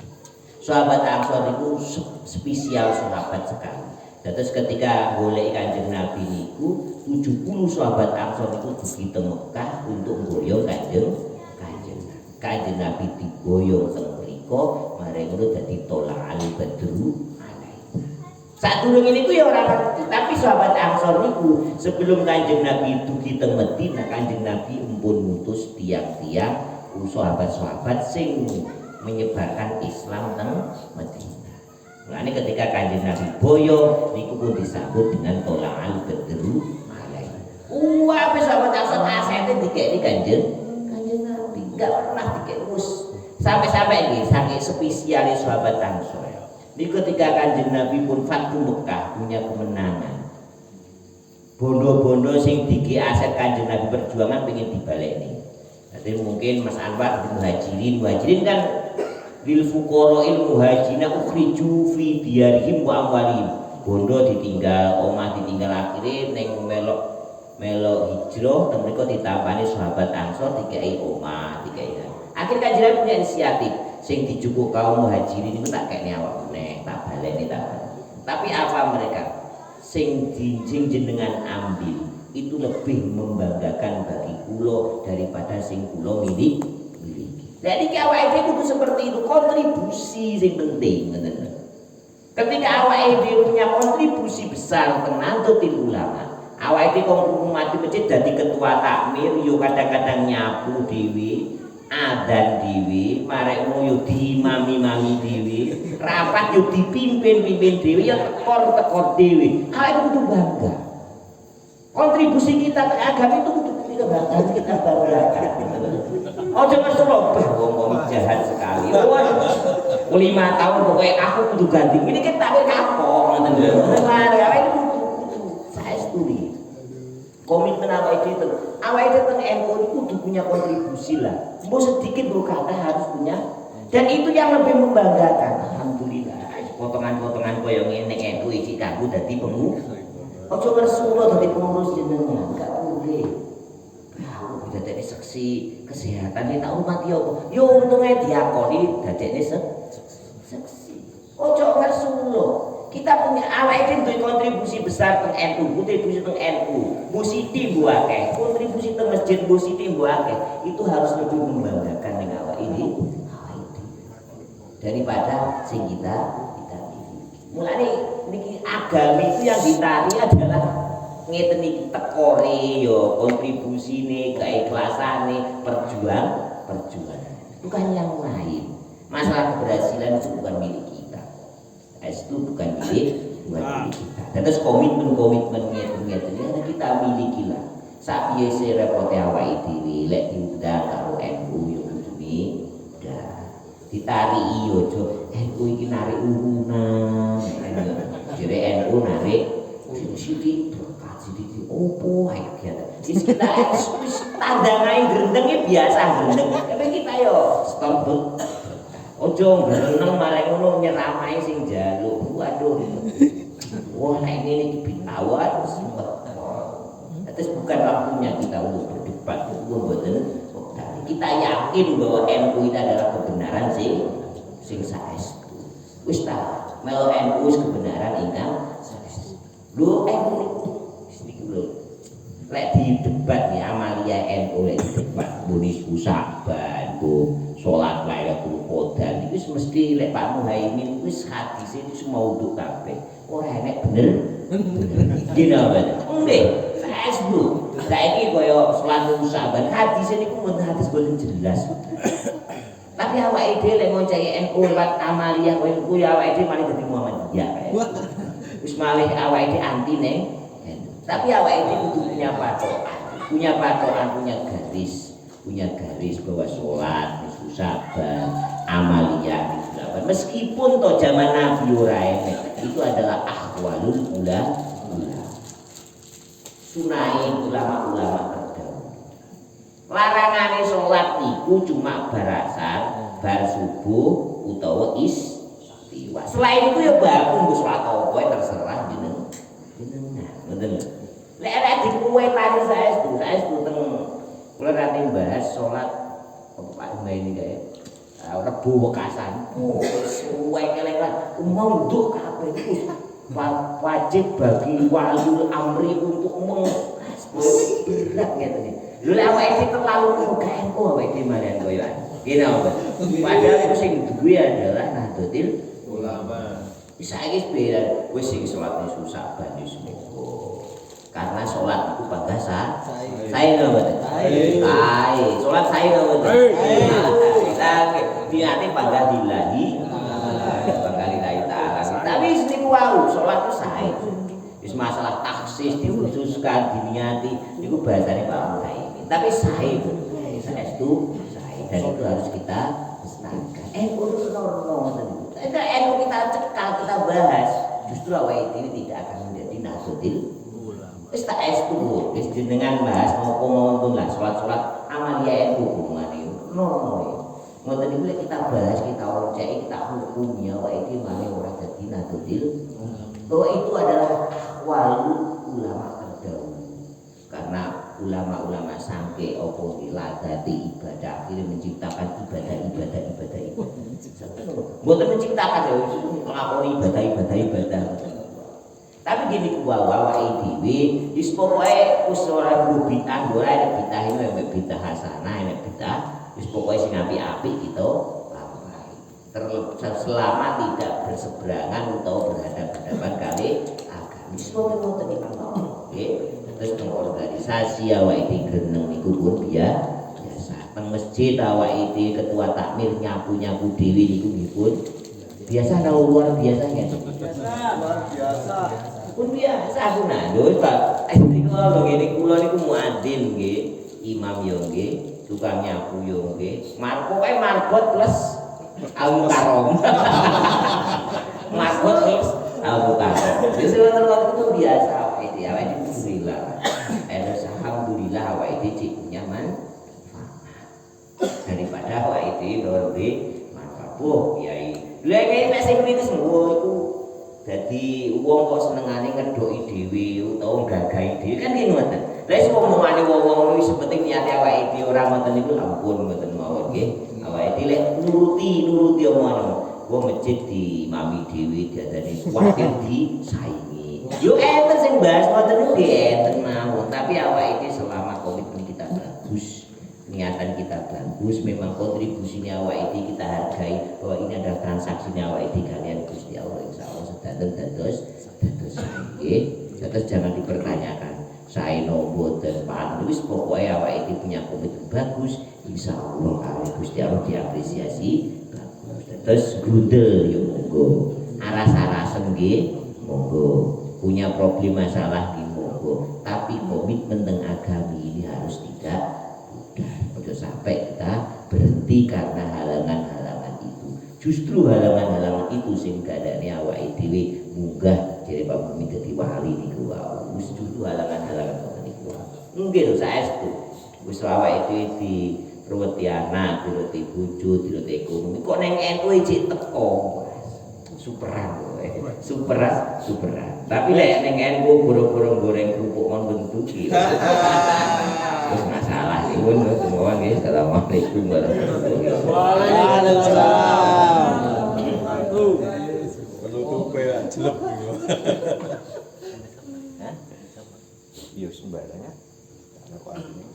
Speaker 3: Sahabat Ansor itu spesial sahabat sekali. Terus ketika golek Kanjeng Nabi niku 70 sahabat Ansor itu dugi teng Mekah untuk nggoyo Kanjeng Nabi digoyo teng mriko, mare ngono dadi tolak al badru alaina. Sadurunge niku ya ora ngerti, tapi sahabat Ansor niku sebelum Kanjeng Nabi dugi teng Madinah, Kanjeng Nabi empun ngutus tiang-tiang sahabat-sahabat sing menyebarkan Islam teng Madinah. Mulane ketika Kanjeng Nabi boyo niku pun disambut dengan tola'al badru alaina. Wah, sahabat Ansor asete dikeki Kanjeng Nabi, enggak pernah dikeus. Sampai-sampai ini saking spesialis sahabat Ansor. Ini ketika Kanjeng Nabi pun Fathu Mekah punya kemenangan. Bondo-bondo sing diki aset Kanjeng Nabi perjuangan pengen dibaleni. Jadi mungkin Mas Anwar muhajirin kan lil fuqara'il muhajirina ukhriju fi diyarihim wa amwalihim. Bondo ditinggal, omah ditinggal, akhirnya neng melok hijrah dan mereka ditampani sahabat Ansor dikai omah, dikai. Akhirnya Kanjeng Nabi punya inisiatif sing dijukuk kaum muhajirin itu tak kene awak meneh, tak baleni. Tapi apa mereka? Sing jenengan ambil itu lebih membanggakan bagi kulo daripada sing kulo miliki. Jadi awak itu kudu seperti itu, kontribusi sing penting. Ketika awak itu punya kontribusi besar tenantutin ulama, awak itu kontribusi masjid jadi ketua takmir, yo kadang-kadang nyapu dewi, adan dewi, marek yo diimami dewi, rapat yo dipimpin dewi, ya tekor dewi. Awak itu kudu bangga. Kontribusi kita ke agama itu kudu kita banggakan. Oh jangan serobah, ngomong jahat sekali. Wah, 5 tahun pokoknya aku kudu ganti. Ini kan tak kapok, ngoten lho. Awak itu kudu saya studi. Komitmen awak itu teng NU itu kudu punya kontribusi lah. Mau sedikit mau kata harus punya. Dan itu yang lebih membanggakan. Alhamdulillah. Potongan-potongan koyo ngene NU iki kanggo dadi pengurus. Ojo ngersulo dadi pengurus jenengan, enggak boleh. Dadekne seksi kesehatan ini tak umat yo untungnya diakoni dadekne seksi. Ojo ngersulo. Kita punya awak itu duwe kontribusi besar teng NU, kontribusi teng NU. Bu Siti mbuh akeh, kontribusi teng masjid Bu Siti mbuh akeh. Itu harus lebih membanggakan ning awak ini. Daripada sing kita miliki. Mulane niki agama itu yang ditari adalah ngeten iki tekore yo kontribusine, keikhlasan perjuangan. Bukan yang lain. Masalah keberhasilan itu bukan milik kita. Itu bukan milik kita. Terus komitmen ngeten kita milikilah. Sak biasa repote awake dhewe lek diundang karo NU yo kudune udah ditarik yo aja NU iki narik urunan. Jere NU narik sithik berkat sithik opo ae kegiatan. Wis kita wis tandangai grendenge biasa grendeng. Tapi kita yo stop ojo grendeng marang ngono nyeramai sing njaluk. Waduh. Wah nek ngene iki bintawat terus bukan waktunya kita untuk berdebat, kita yakin bahwa NU itu adalah kebenaran sing saestu. Wis ta, melo NU wis kebenaran ingkang saestu. Lho NU iki lho. Lek di debat ya Amalia NU lek di debat muni saban, bu salat Lailatul Qadar iki mesti lek Pak Muhaimin wis hadis itu semua untuk kabeh. Ora enek bener. Gila banget. Nggih. Facebook, saiki kaya salat saban hadis niku mun hadis boten jelas. Tapi awake dhewe lek ngoncai NU lewat Amalia kowe kuwi awake dhewe malah dadi Muhammadiyah. Wis malih awake dhewe anti ning. Tapi awake dhewe kudu punya patokan, punya garis bahwa salat saban Amalia dilakukan. Meskipun to zaman Nabi ora itu adalah ahwalul ulama. Sunai ulama-ulama terdahulu. Larangane sholat niku cuma barasan, bar subuh utawa istiwa. Selain itu ya baku nggo sholat apa terserah jenengan. Ngoten lho. Lek arek dikuwetani saestu teng kula nate bahas sholat apa Pak ini kae. Rebu wekasan. Oh, suwe kelek umum nduk kabeh iku wajib bagi waliul amri untuk berat ngeten iki. Lho lek awake terlalu kemukaen kok awake dhewe malian koyoan. Kene apa? Padahal sing duwe adalah Nahdlatul Ulama. Bisa iki beran wis sing salat susah ban wis monggo. Karena salat itu panggah sae lho mboten. Sae. Salat sae lho mboten. Kita niate panggah dilahi. Tapi niku wau salat itu sae. Wis masalah taksis dikhususkan diniati niku bahasane Pak Muhaimin. Tapi sae saestu sae dan itu harus kita lestarikan. Urus normal ngoten. Itu kita cekal kita bahas justru awake dhewe tidak akan menjadi Nahdlatul Ulama. Wis tak estu wis jenengan bahas ngopo-ngopo lah salat-salat Amalia itu hubungane normal. Ngoten niku kita bahas, kita orcek, kita hukumnya awake dhewe male ora dadi Nahdlatul bahwa itu adalah ahwalul ulama terdahulu. Karena ulama-ulama sampai opo diladati ibadah akhirnya menciptakan ibadah. Bukan menciptakan ya, ngelakoni ibadah. Tapi gini kuwawa dhewe wis pokoke wis ora bid'ah, ora ada bid'ah ini mek bid'ah hasanah, nek bid'ah wis pokoke sing apik-apik kita selama tidak berseberangan atau berhadapan kali agama. Wis ngoten iki Allah. Nggih. Terus teng organisasi awake dhewe greneng niku pun biasa. Teng masjid awake dhewe ketua takmir nyapu-nyapu dhewe niku pun biasa luar biasa nggih. Luar biasa. Pun biasa aku lho Pak. Niku lho ngene kula niku muadzin nggih, imam yo nggih, tukang nyapu yo nggih. Pokoke marbot plus al-mukarram. Marbot plus al-mukarram. Wis waktu itu biasa awake dhewe alhamdulillah. Alhamdulillah awake dhewe punya manfaat. Daripada awake dhewe manfaat. Oh, kiai. Lha nek sing kritis iku dadi wong kok senengane ngedoki dhewe utawa gagahi dhewe kan ngene ngoten. Lah wis omongane wong-wong iki sepenting niate awake dhewe ora ngoten niku ampun mboten mawon nggih. Awake dhewe nuruti omongan wong masjid di mami dhewe diadani wakil disaingi. Yo enten sing bahas ngoten niku nggih enten mawon, tapi awake dhewe selama komitmen kita bagus, niatan kita bagus, memang kontribusinya awake dhewe kita hargai bahwa ini adalah transaksinya awake dhewe kalian Gusti Allah insyaallah sedanten dados nggih. Terus jangan dipertanyakan saya boten pan wis pokoke awake dhewe punya komitmen bagus insyaallah kali Gusti Allah diapresiasi bagus. Terus grudel yo monggo, aras-arasen nggih monggo, punya problem masalah nggih monggo. jowo, tapi komitmen tentang agama ini harus tidak mudah. Ojo sampai kita berhenti karena halangan-halangan itu. Justru halangan-halangan itu sing gadane awake dhewe munggah jere Pak Bumi dadi wali niku wae. Justru halangan-halangan ngoten niku wae. Nggih lho saestu. Wis awake dhewe di ruweti anak, diruweti bojo, diruweti ekonomi. Kok neng NU cek teko. Superan lho, superan. Tapi lek neng NU gorong-gorong goreng kerupuk mon bentuk iki. Wis masalah iki pun semua nggih. Assalamualaikum warahmatullahi wabarakatuh.
Speaker 2: Waalaikumsalam.
Speaker 4: Penutupe jelek gitu. Iya sembarangnya. Apa artinya?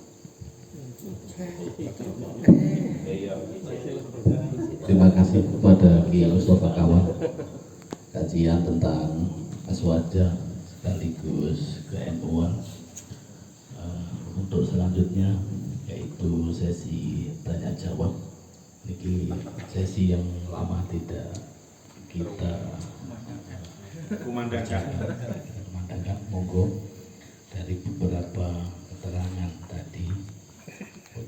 Speaker 5: Terima kasih kepada Ki Mustafa Kawan kajian tentang aswaja sekaligus ke-NU-an. Untuk selanjutnya yaitu sesi tanya jawab. Ini sesi yang lama tidak kita
Speaker 4: Kumandangkan.
Speaker 5: monggo dari beberapa keterangan tadi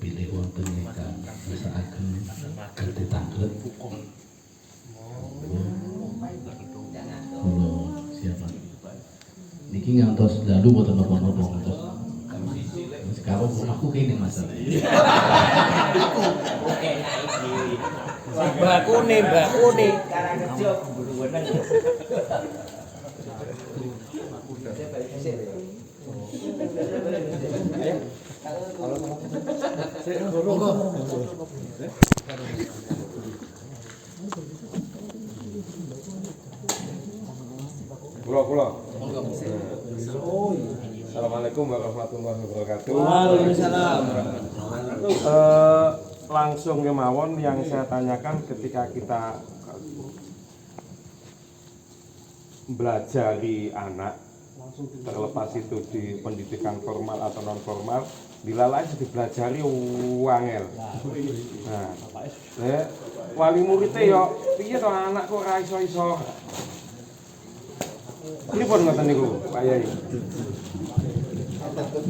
Speaker 5: pilih wonten ingkang ngesakaken kerti tanglet kula siapa niki ngantos dalu boten napa-napa ngantos sekarang aku kene masalah
Speaker 2: Bakune.
Speaker 3: Karang kerja buru-buru.
Speaker 4: Kula. Assalamualaikum warahmatullahi wabarakatuh.
Speaker 2: Waalaikumsalam.
Speaker 4: Langsung kemawon yang saya tanyakan ketika kita belajari anak, terlepas itu di pendidikan formal atau non formal, dilalai dipelajari wangel. Nah, wali muridnya yo piye to anakku ora iso-iso. Pripun ngoten niku, Pak Yai?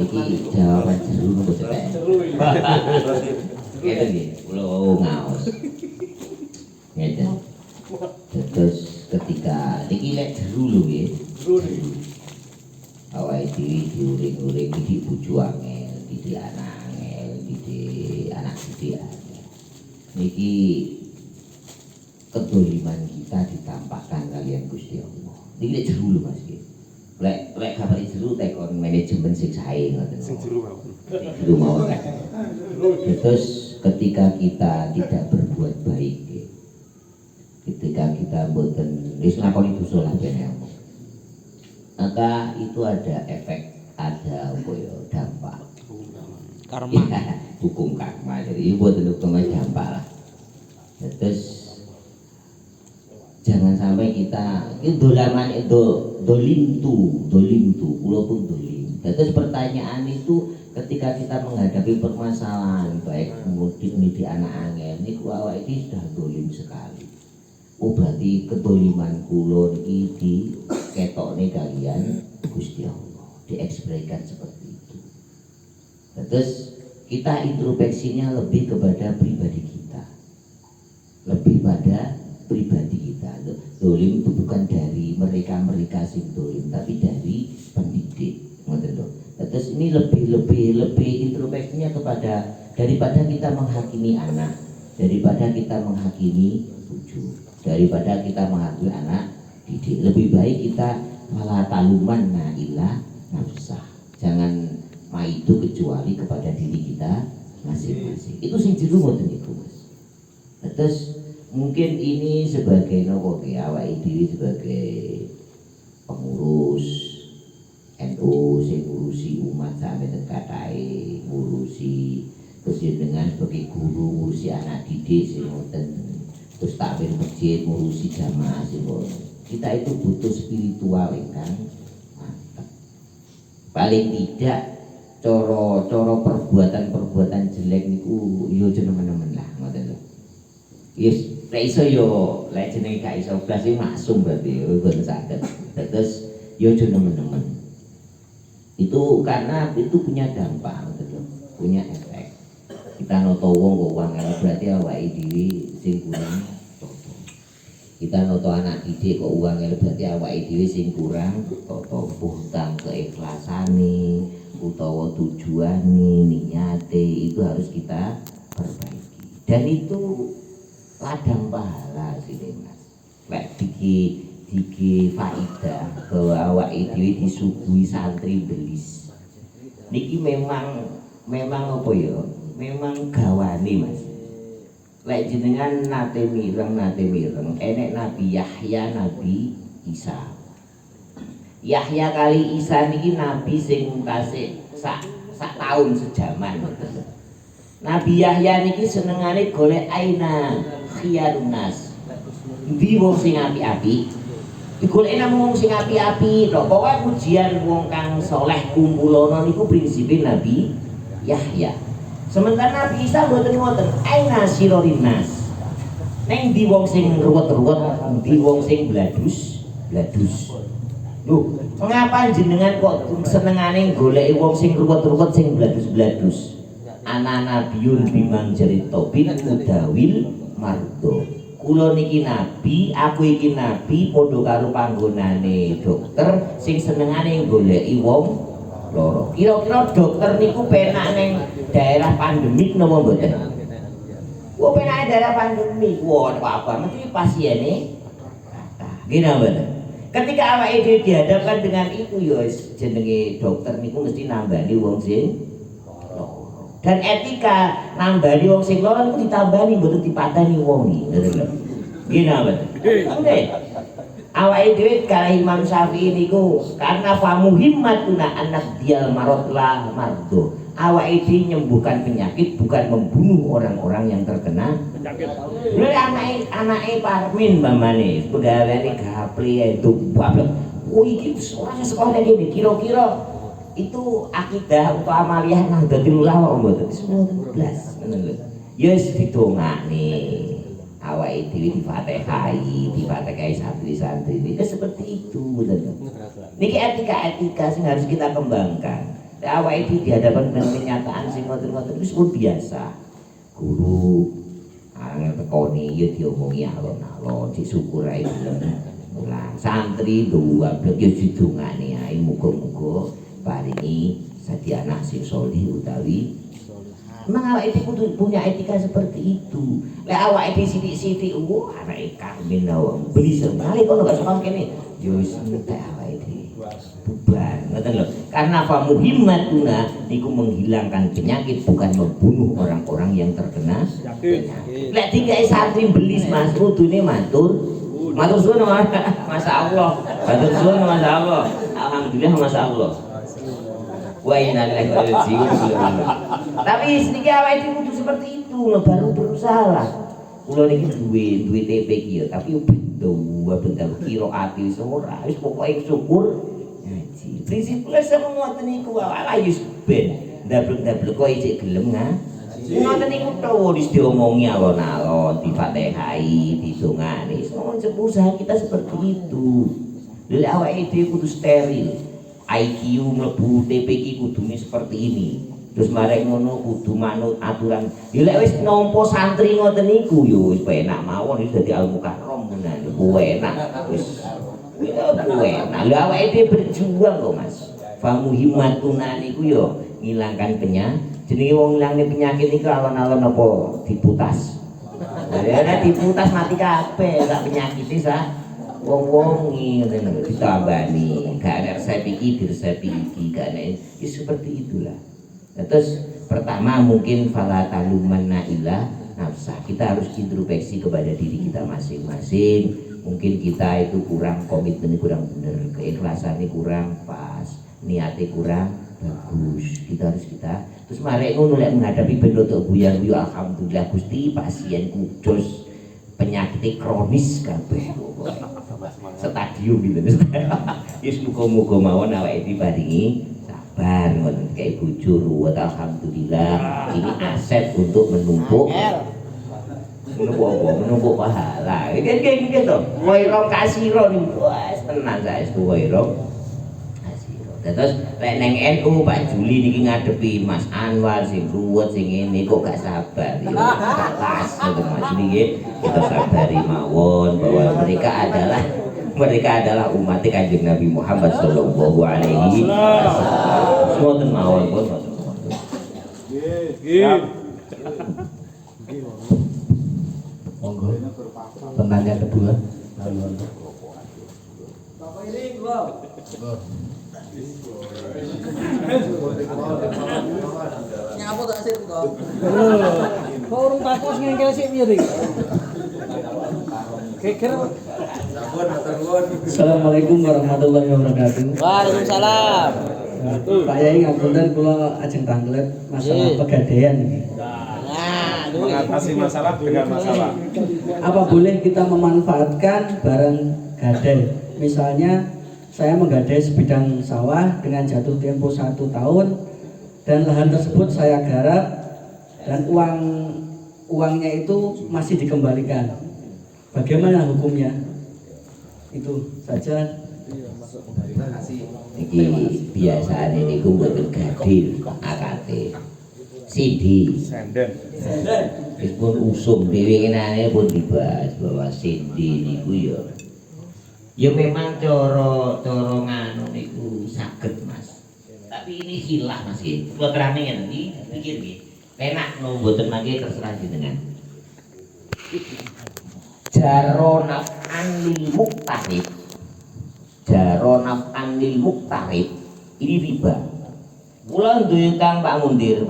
Speaker 1: Niki jawaban seru nopo cetek. Ngeten nggih, kula wau ngaos. Ngeten. Terus ketika niki lek jeru lho nggih. Awake dhewe diuring-uring didik bojo angel, didik anak angel, didik anak didik angel. Niki kedoliman kita ditampakkan kalian Gusti Allah. Niki lek jeru lho Mas nggih. Lek kabar jeru tekon manajemen sing sae ngoten.
Speaker 4: Sing jero mawon.
Speaker 1: Jeru mawon. Terus ketika kita tidak berbuat baik, ketika kita mboten wis nglakoni dosa lah jane omong, maka itu ada efek, ada apa ya, dampak
Speaker 2: Karma.
Speaker 1: hukum karma. Jadi mboten hukum dampak lah. Terus jangan sampai kita itu dolaman itu dolim tu pulau pun dolim. Terus pertanyaan itu ketika kita menghadapi permasalahan baik mendidik anak angel ini awak ini sudah dolim sekali. Oh berarti kedoliman kulo ini di ketokne kalian Gusti Allah diekspresikan seperti itu. Terus kita introspeksinya lebih kepada pribadi kita, lebih pada pribadi kita. Dolim itu bukan dari mereka sing dolim, tapi dari pendidik. Terus ini lebih introspeksinya kepada daripada kita menghakimi anak, daripada kita menghakimi cucu, daripada kita menghakimi anak didik, lebih baik kita malah taluman na'ilah nafsah. Jangan itu kecuali kepada diri kita masing-masing. Itu sing jero ngoten niku Mas. Terus mungkin ini sebagai nopo awake dhewe sebagai pengurus NU sing ngurusi umat sampe tekatae ngurusi, terus dengan sebagai guru ngurusi anak didik sing ngoten, terus takmir masjid ngurusi jamaah sing ngoten. Kita itu butuh spiritual ingkang mantap. Paling tidak cara perbuatan jelek niku yo aja nemen-nemen lah ngoten lho. Yes, lek iso yo lek jenenge gak iso blas iki maksum berarti mboten saged. Terus yo aja nemen-nemen.
Speaker 3: Itu karena itu punya dampak, gitu. Punya efek. Kita noto wong kok wangel berarti awake dhewe sing kurang toto. Kita noto anak didik kok wangel berarti awake dhewe sing kurang toto. Buhtang keikhlasane utawa tujuane niate itu harus kita perbaiki. Dan itu ladang pahala sih Mas. Lek diki faidah bahwa awake dhewe disuguhi santri belis. Niki memang apa ya? Memang gawane Mas. Lek jenengan nate mireng enek Nabi Yahya, Nabi Isa. Yahya kali Isa niki nabi sing tasik sak tahun sejaman. Nabi Yahya niki senengane golek aina khiyarun nas. Endi wong sing apik-apik? Digoleki namung wong sing apik-apik lho. Pokoke ujian wong kang saleh kumpulono niku prinsipe Nabi Yahya. Sementara Nabi Isa mboten ngoten. Aina sirorin nas. Neng ndi wong sing ruwet-ruwet, ndi wong sing bladus. Loh, mengapa jenengan kok senengane goleki wong sing ruwet-ruwet sing bladus-bladus? Ana nabiyun bimang cerita bin mudawil mardo. Kula niki nabi, aku iki nabi padha karo panggonane dokter sing senengane goleki wong loro. Kira-kira dokter niku penak ning daerah pandemik napa mboten? Wah, penak daerah pandemik. Wah, apa mesti pasiene kata. Gini mboten. Ketika awake dhewe dihadapkan dengan itu ya jenenge dokter niku mesti nambani wong sing loro. Dan etika nambani wong sing loro niku ditambani mboten dipateni wong iki. Gini mboten. Nggih. Awake dhewe kali Imam Syafi'i niku karena famuhimmatuna anak dial marot la mardo. Awake dhewe nyembuhkan penyakit bukan membunuh orang-orang yang terkena penyakit. Lha anake Parmin mamane pegaweane gapli itu bablek. Oh iki orangnya sekolah gini kira-kira itu akidah atau amaliyah Nahdlatul Ulama mboten blas ngono lho. Ya wis ditongakne. Awake dhewe difatihai santri-santri ini seperti itu betul. Niki etika sing harus kita kembangkan. Awake dhewe dihadapan dengan kenyataan sing ngoten-ngoten wis pun biasa. Guru arep tekoni ya diomongi alon-alon disyukur ae mulang. Santri dua blek ya didongani ae muga-muga paringi dadi anak sing saleh utawi memang awake dhewe punya etika seperti itu. Lek awake dhewe sithik-sithik, wah anake Karmin awak beli sekali kono gak sopan kene. Yo wis entek awake dhewe. Bubar, ngoten lho. Karena fa muhimmatuna niku menghilangkan penyakit bukan membunuh orang-orang yang terkena penyakit. Lek digawe santri belis Mas kudune matur suwun masyaallah. Matur suwun masyaallah. Alhamdulillah masyaallah. Wa inna lillahi wa inna ilaihi raji'un. Tapi sedikit awake dhewe kudu seperti itu, baru berusaha. Kula niki duwe TP iki ya, tapi benda qiraat wis ora, wis pokoke syukur ngaji. Prinsip kula sama ngoten niku ala wis ben ndablek-ndablek kok isih gelem ngaji. Ngoten niku to wis diomongi alon-alon, difatihai, didongani. Semua usaha kita seperti itu. Lha awake dhewe kudu steril. IQ mlebu TPK kudune seperti ini. Terus marek ngono kudu manut aturan. Ya lek wis nampa santri ngoten niku yo wis penak mawon wis dadi al-mukarram menan. Kuwi enak wis. Kuwi enak. Lha awake dhewe berjuang kok Mas. Famuhimmatuna niku yo ngilangkan penyakit. Jenenge wong ngilangne penyakit niku alon-alon apa diputas. Ya diputas mati kabeh sak penyakite sak wong-wongi ngoten ditambani gak ada resep iki diresep iki gak ada ya seperti itulah. Terus pertama mungkin fala talumanna illa nafsa. Kita harus introspeksi kepada diri kita masing-masing. Mungkin kita itu kurang komitmen, kurang bener, keikhlasannya kurang pas, niatnya kurang bagus. Kita terus mari ngono lek menghadapi bendo buyar-buyar alhamdulillah Gusti pasien kudus penyakit kronis kabeh stadium gitu. Yes muga-muga mawon awake diparingi sabar ngoten kayak bojo ruwet alhamdulillah. Ini aset untuk menumpuk pahala. Iki to. Wairong kasiro niku wis tenan saestu wairong kasiro. Terus lek neng NU Pak Juli niki ngadepi Mas Anwar sing ruwet sing ngene kok gak sabar. Yo gak pas ngoten Mas niki kita sabari mawon bahwa mereka adalah umat Kanjeng Nabi Muhammad sallallahu alaihi wasallam. Ngoten mawon pun ngoten.
Speaker 5: Monggo. Penanya kedua.
Speaker 2: Nyapa tak sip kok. Kok urung takos ngengkel sik piye iki? Geger.
Speaker 6: Assalamualaikum warahmatullahi wabarakatuh.
Speaker 2: Waalaikumsalam.
Speaker 6: Pak Yai ngapunten kula ajeng tanglet masalah pegadaian ini.
Speaker 2: Nah,
Speaker 4: Mengatasi masalah dengan masalah.
Speaker 6: Apa boleh kita memanfaatkan barang gadai? Misalnya saya menggadai sebidang sawah dengan jatuh tempo 1 tahun dan lahan tersebut saya garap dan uangnya itu masih dikembalikan. Bagaimana hukumnya? Itu saja.
Speaker 3: Iki biasane niku mboten gadil akate. Sindi.
Speaker 4: Senden.
Speaker 3: Wis pun usum dhewe kenane pun dibahas bahwa sindi niku ya memang cara nganu niku saged Mas. Tapi ini hilah Mas iki. Kula terangke ngene iki pikir nggih. Penak no mboten mangke terserah jenengan. Jaronaf anil muktarib. Jaronaf anil muktarib ini riba. Kula duwe utang Pak Mundir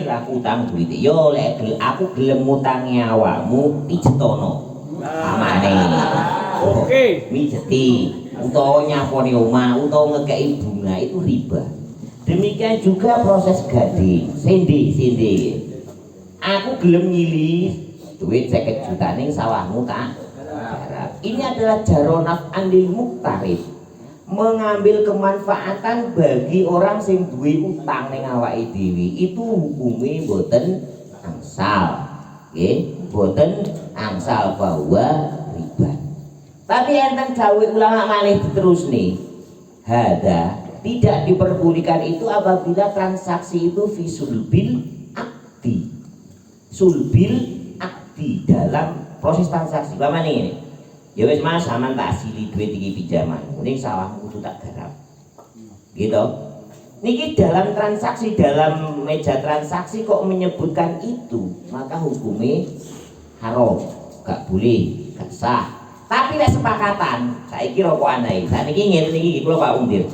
Speaker 3: aku utang duit. Yo lek aku gelem ngutangi awakmu pijetono. Amane. Oke, mijeti utawa nyaponi omah utawa ngekeki bunga itu riba. Demikian juga proses gading, sindi. Aku gelem nyili duit 50 juta ning sawahmu tak garap. Ini adalah jaronaf andil muktarib. Mengambil kemanfaatan bagi orang sing duwe utang ning awake dhewe itu hukume mboten angsal. Nggih, mboten angsal bahwa riba. Tapi enten dawuh ulama malih terus nih. Hada tidak diperbolehkan itu apabila transaksi itu fi sulbil akdi. Sulbil akdi dalam proses transaksi. Bagaimana ini? Ya wis Mas, sampean tak asili duit iki pinjaman. Ning sawahmu kudu tak garap. Gitu. Niki dalam transaksi, dalam meja transaksi kok menyebutkan itu, maka hukumnya haram, gak boleh, gak sah. Tapi lek sepakatan, saiki rokokan ae. Saniki ngene iki kula Pak Undir.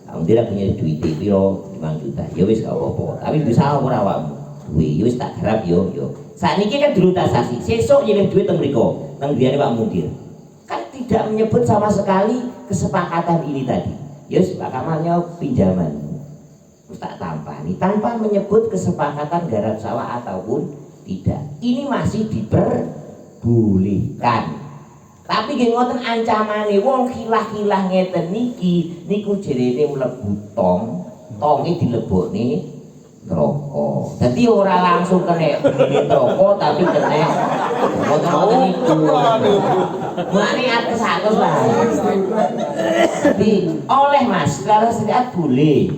Speaker 3: Pak Undir punya duit piro 5 juta. Ya wis gak apa-apa. Tapi bisa ora awakmu. Duit ya wis tak garap yo. Saniki kan dulu transaksi. Sesuk nyilih duit teng mriko, teng griyane Pak Mundir. Kan tidak menyebut sama sekali kesepakatan ini tadi. Ya wis Pak Kamalnya pinjaman. Terus tak tampani tanpa menyebut kesepakatan garap sawah ataupun tidak. Ini masih diperbolehkan. Tapi nggih ngoten ancamane wong khilah-khilah ngeten niki niku jerene mlebu tonge dilebokne neraka. Dadi ora langsung kena neraka tapi kena ngoten niku. Mulane atus-atus lah. Jadi oleh Mas, kalau syariat boleh.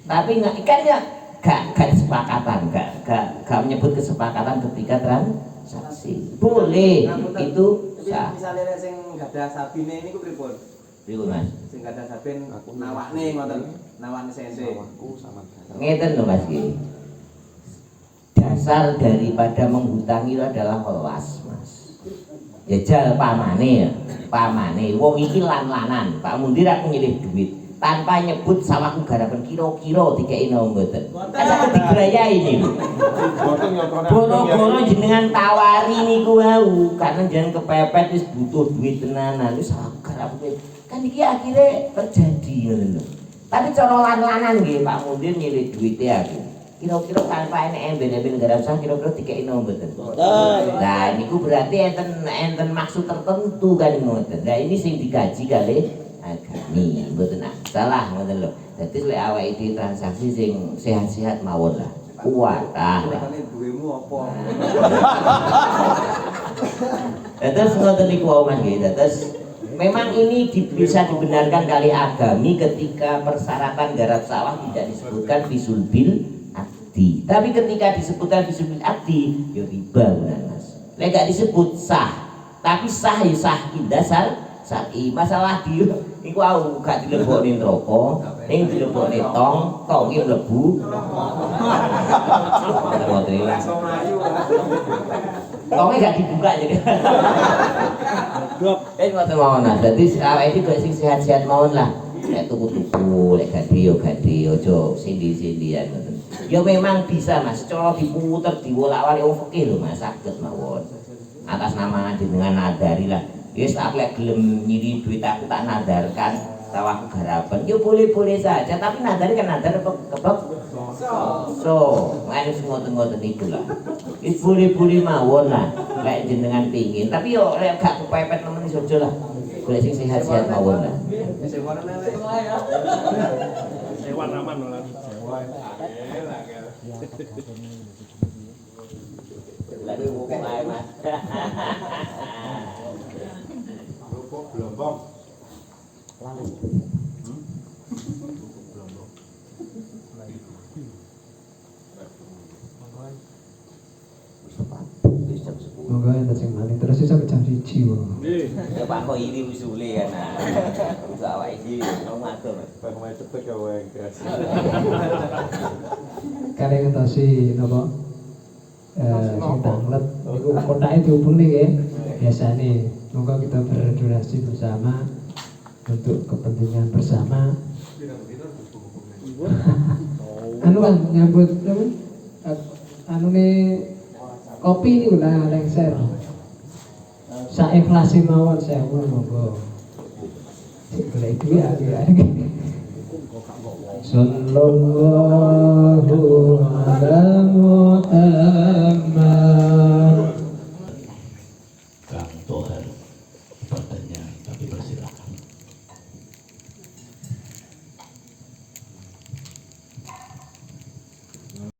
Speaker 3: Tapi nggak kan ya gak kesepakatan, gak menyebut kesepakatan ketika transaksi. Boleh itu sah.
Speaker 2: Misalnya sing gadah sabine niku pripun?
Speaker 3: Pripun Mas?
Speaker 2: Sing gadah sabin nawakne ngoten, nawakne sente.
Speaker 3: Ngeten lho Mas iki. Dasar daripada menghutangi adalah welas Mas. Jajal pamane wong iki lan-lanan. Pak Mundir aku nyilih duit tanpa nyebut sawahku garapan kira-kira dikei mboten. Asa digrayai niku. Bono-bono jenengan tawari niku wau karena jenengan kepepet wis butuh duit tenanan wis sawahku garapan. Kan iki akhirnya terjadi ngono lho. Tapi cara lan-lanan nggih Pak Mundir nyilih duite aku. Kira-kira tanpa enek emben-emben garap sah kira-kira dikei mboten. Nah niku berarti enten maksud tertentu kan ngoten. Nah ini sing dikaji kali agami mboten salah ngoten lho. Dadi lek awake dhewe transaksi sing sehat-sehat mawon lah. Kuwatah.
Speaker 2: Duwemu apa?
Speaker 3: Terus ngoten niku wae Mas nggih. Terus Memang ini bisa dibenarkan kali agami ketika persyaratan garap sawah tidak disebutkan fisul bil akdi. Tapi ketika disebutkan fisul bil akdi, ya riba benar Mas. Lek gak disebut sah. Tapi sah ya sah indasal sa'i. Masalah dia iku aku gak dilebokne neraka, ning dilebokne tonge mlebu. Tonge gak dibuka jadi. Ngoten mawon. Dadi awake iki kok sing sehat-sehat mawon lah. Lek tuku-tuku, lek gade aja sindi-sindian ngoten. Ya memang bisa Mas, cara diputer diwolak-walik wong fikih lho Mas, saged mawon. Atas nama jenengan nadari lah. Yes, aku lek gelem nyiri duit aku tak nadarkan sawahku garapan. Ya boleh-boleh saja, tapi nadari kan nadar kebab. So, ngene ngoten-ngoten iku lah. Wis boleh-boleh mawon lah, lek jenengan pengin. Tapi yo lek gak kepepet nemen iso aja lah. Golek sing sehat-sehat mawon lah.
Speaker 4: Sewan aman lah.
Speaker 3: Lagi buka ae Mas.
Speaker 4: Blombong.
Speaker 2: Monggo enten sing maling terus iso jam 1 wae.
Speaker 3: Ya Pak kok ini usule kan. Iso awake iki ngomong atur.
Speaker 4: Pak mau cepet ya wae gas.
Speaker 2: Kare ngetosi napa? Sing tanglet niku kontake dihubungi nggih. Biasane monggo kita berdonasi bersama untuk kepentingan bersama. Anu kan nyambut anu kopi ini udah lengser. Saikhlas mawon sewu monggo. Golek duit aki-aki. Sallallahu alaihi wa sallam.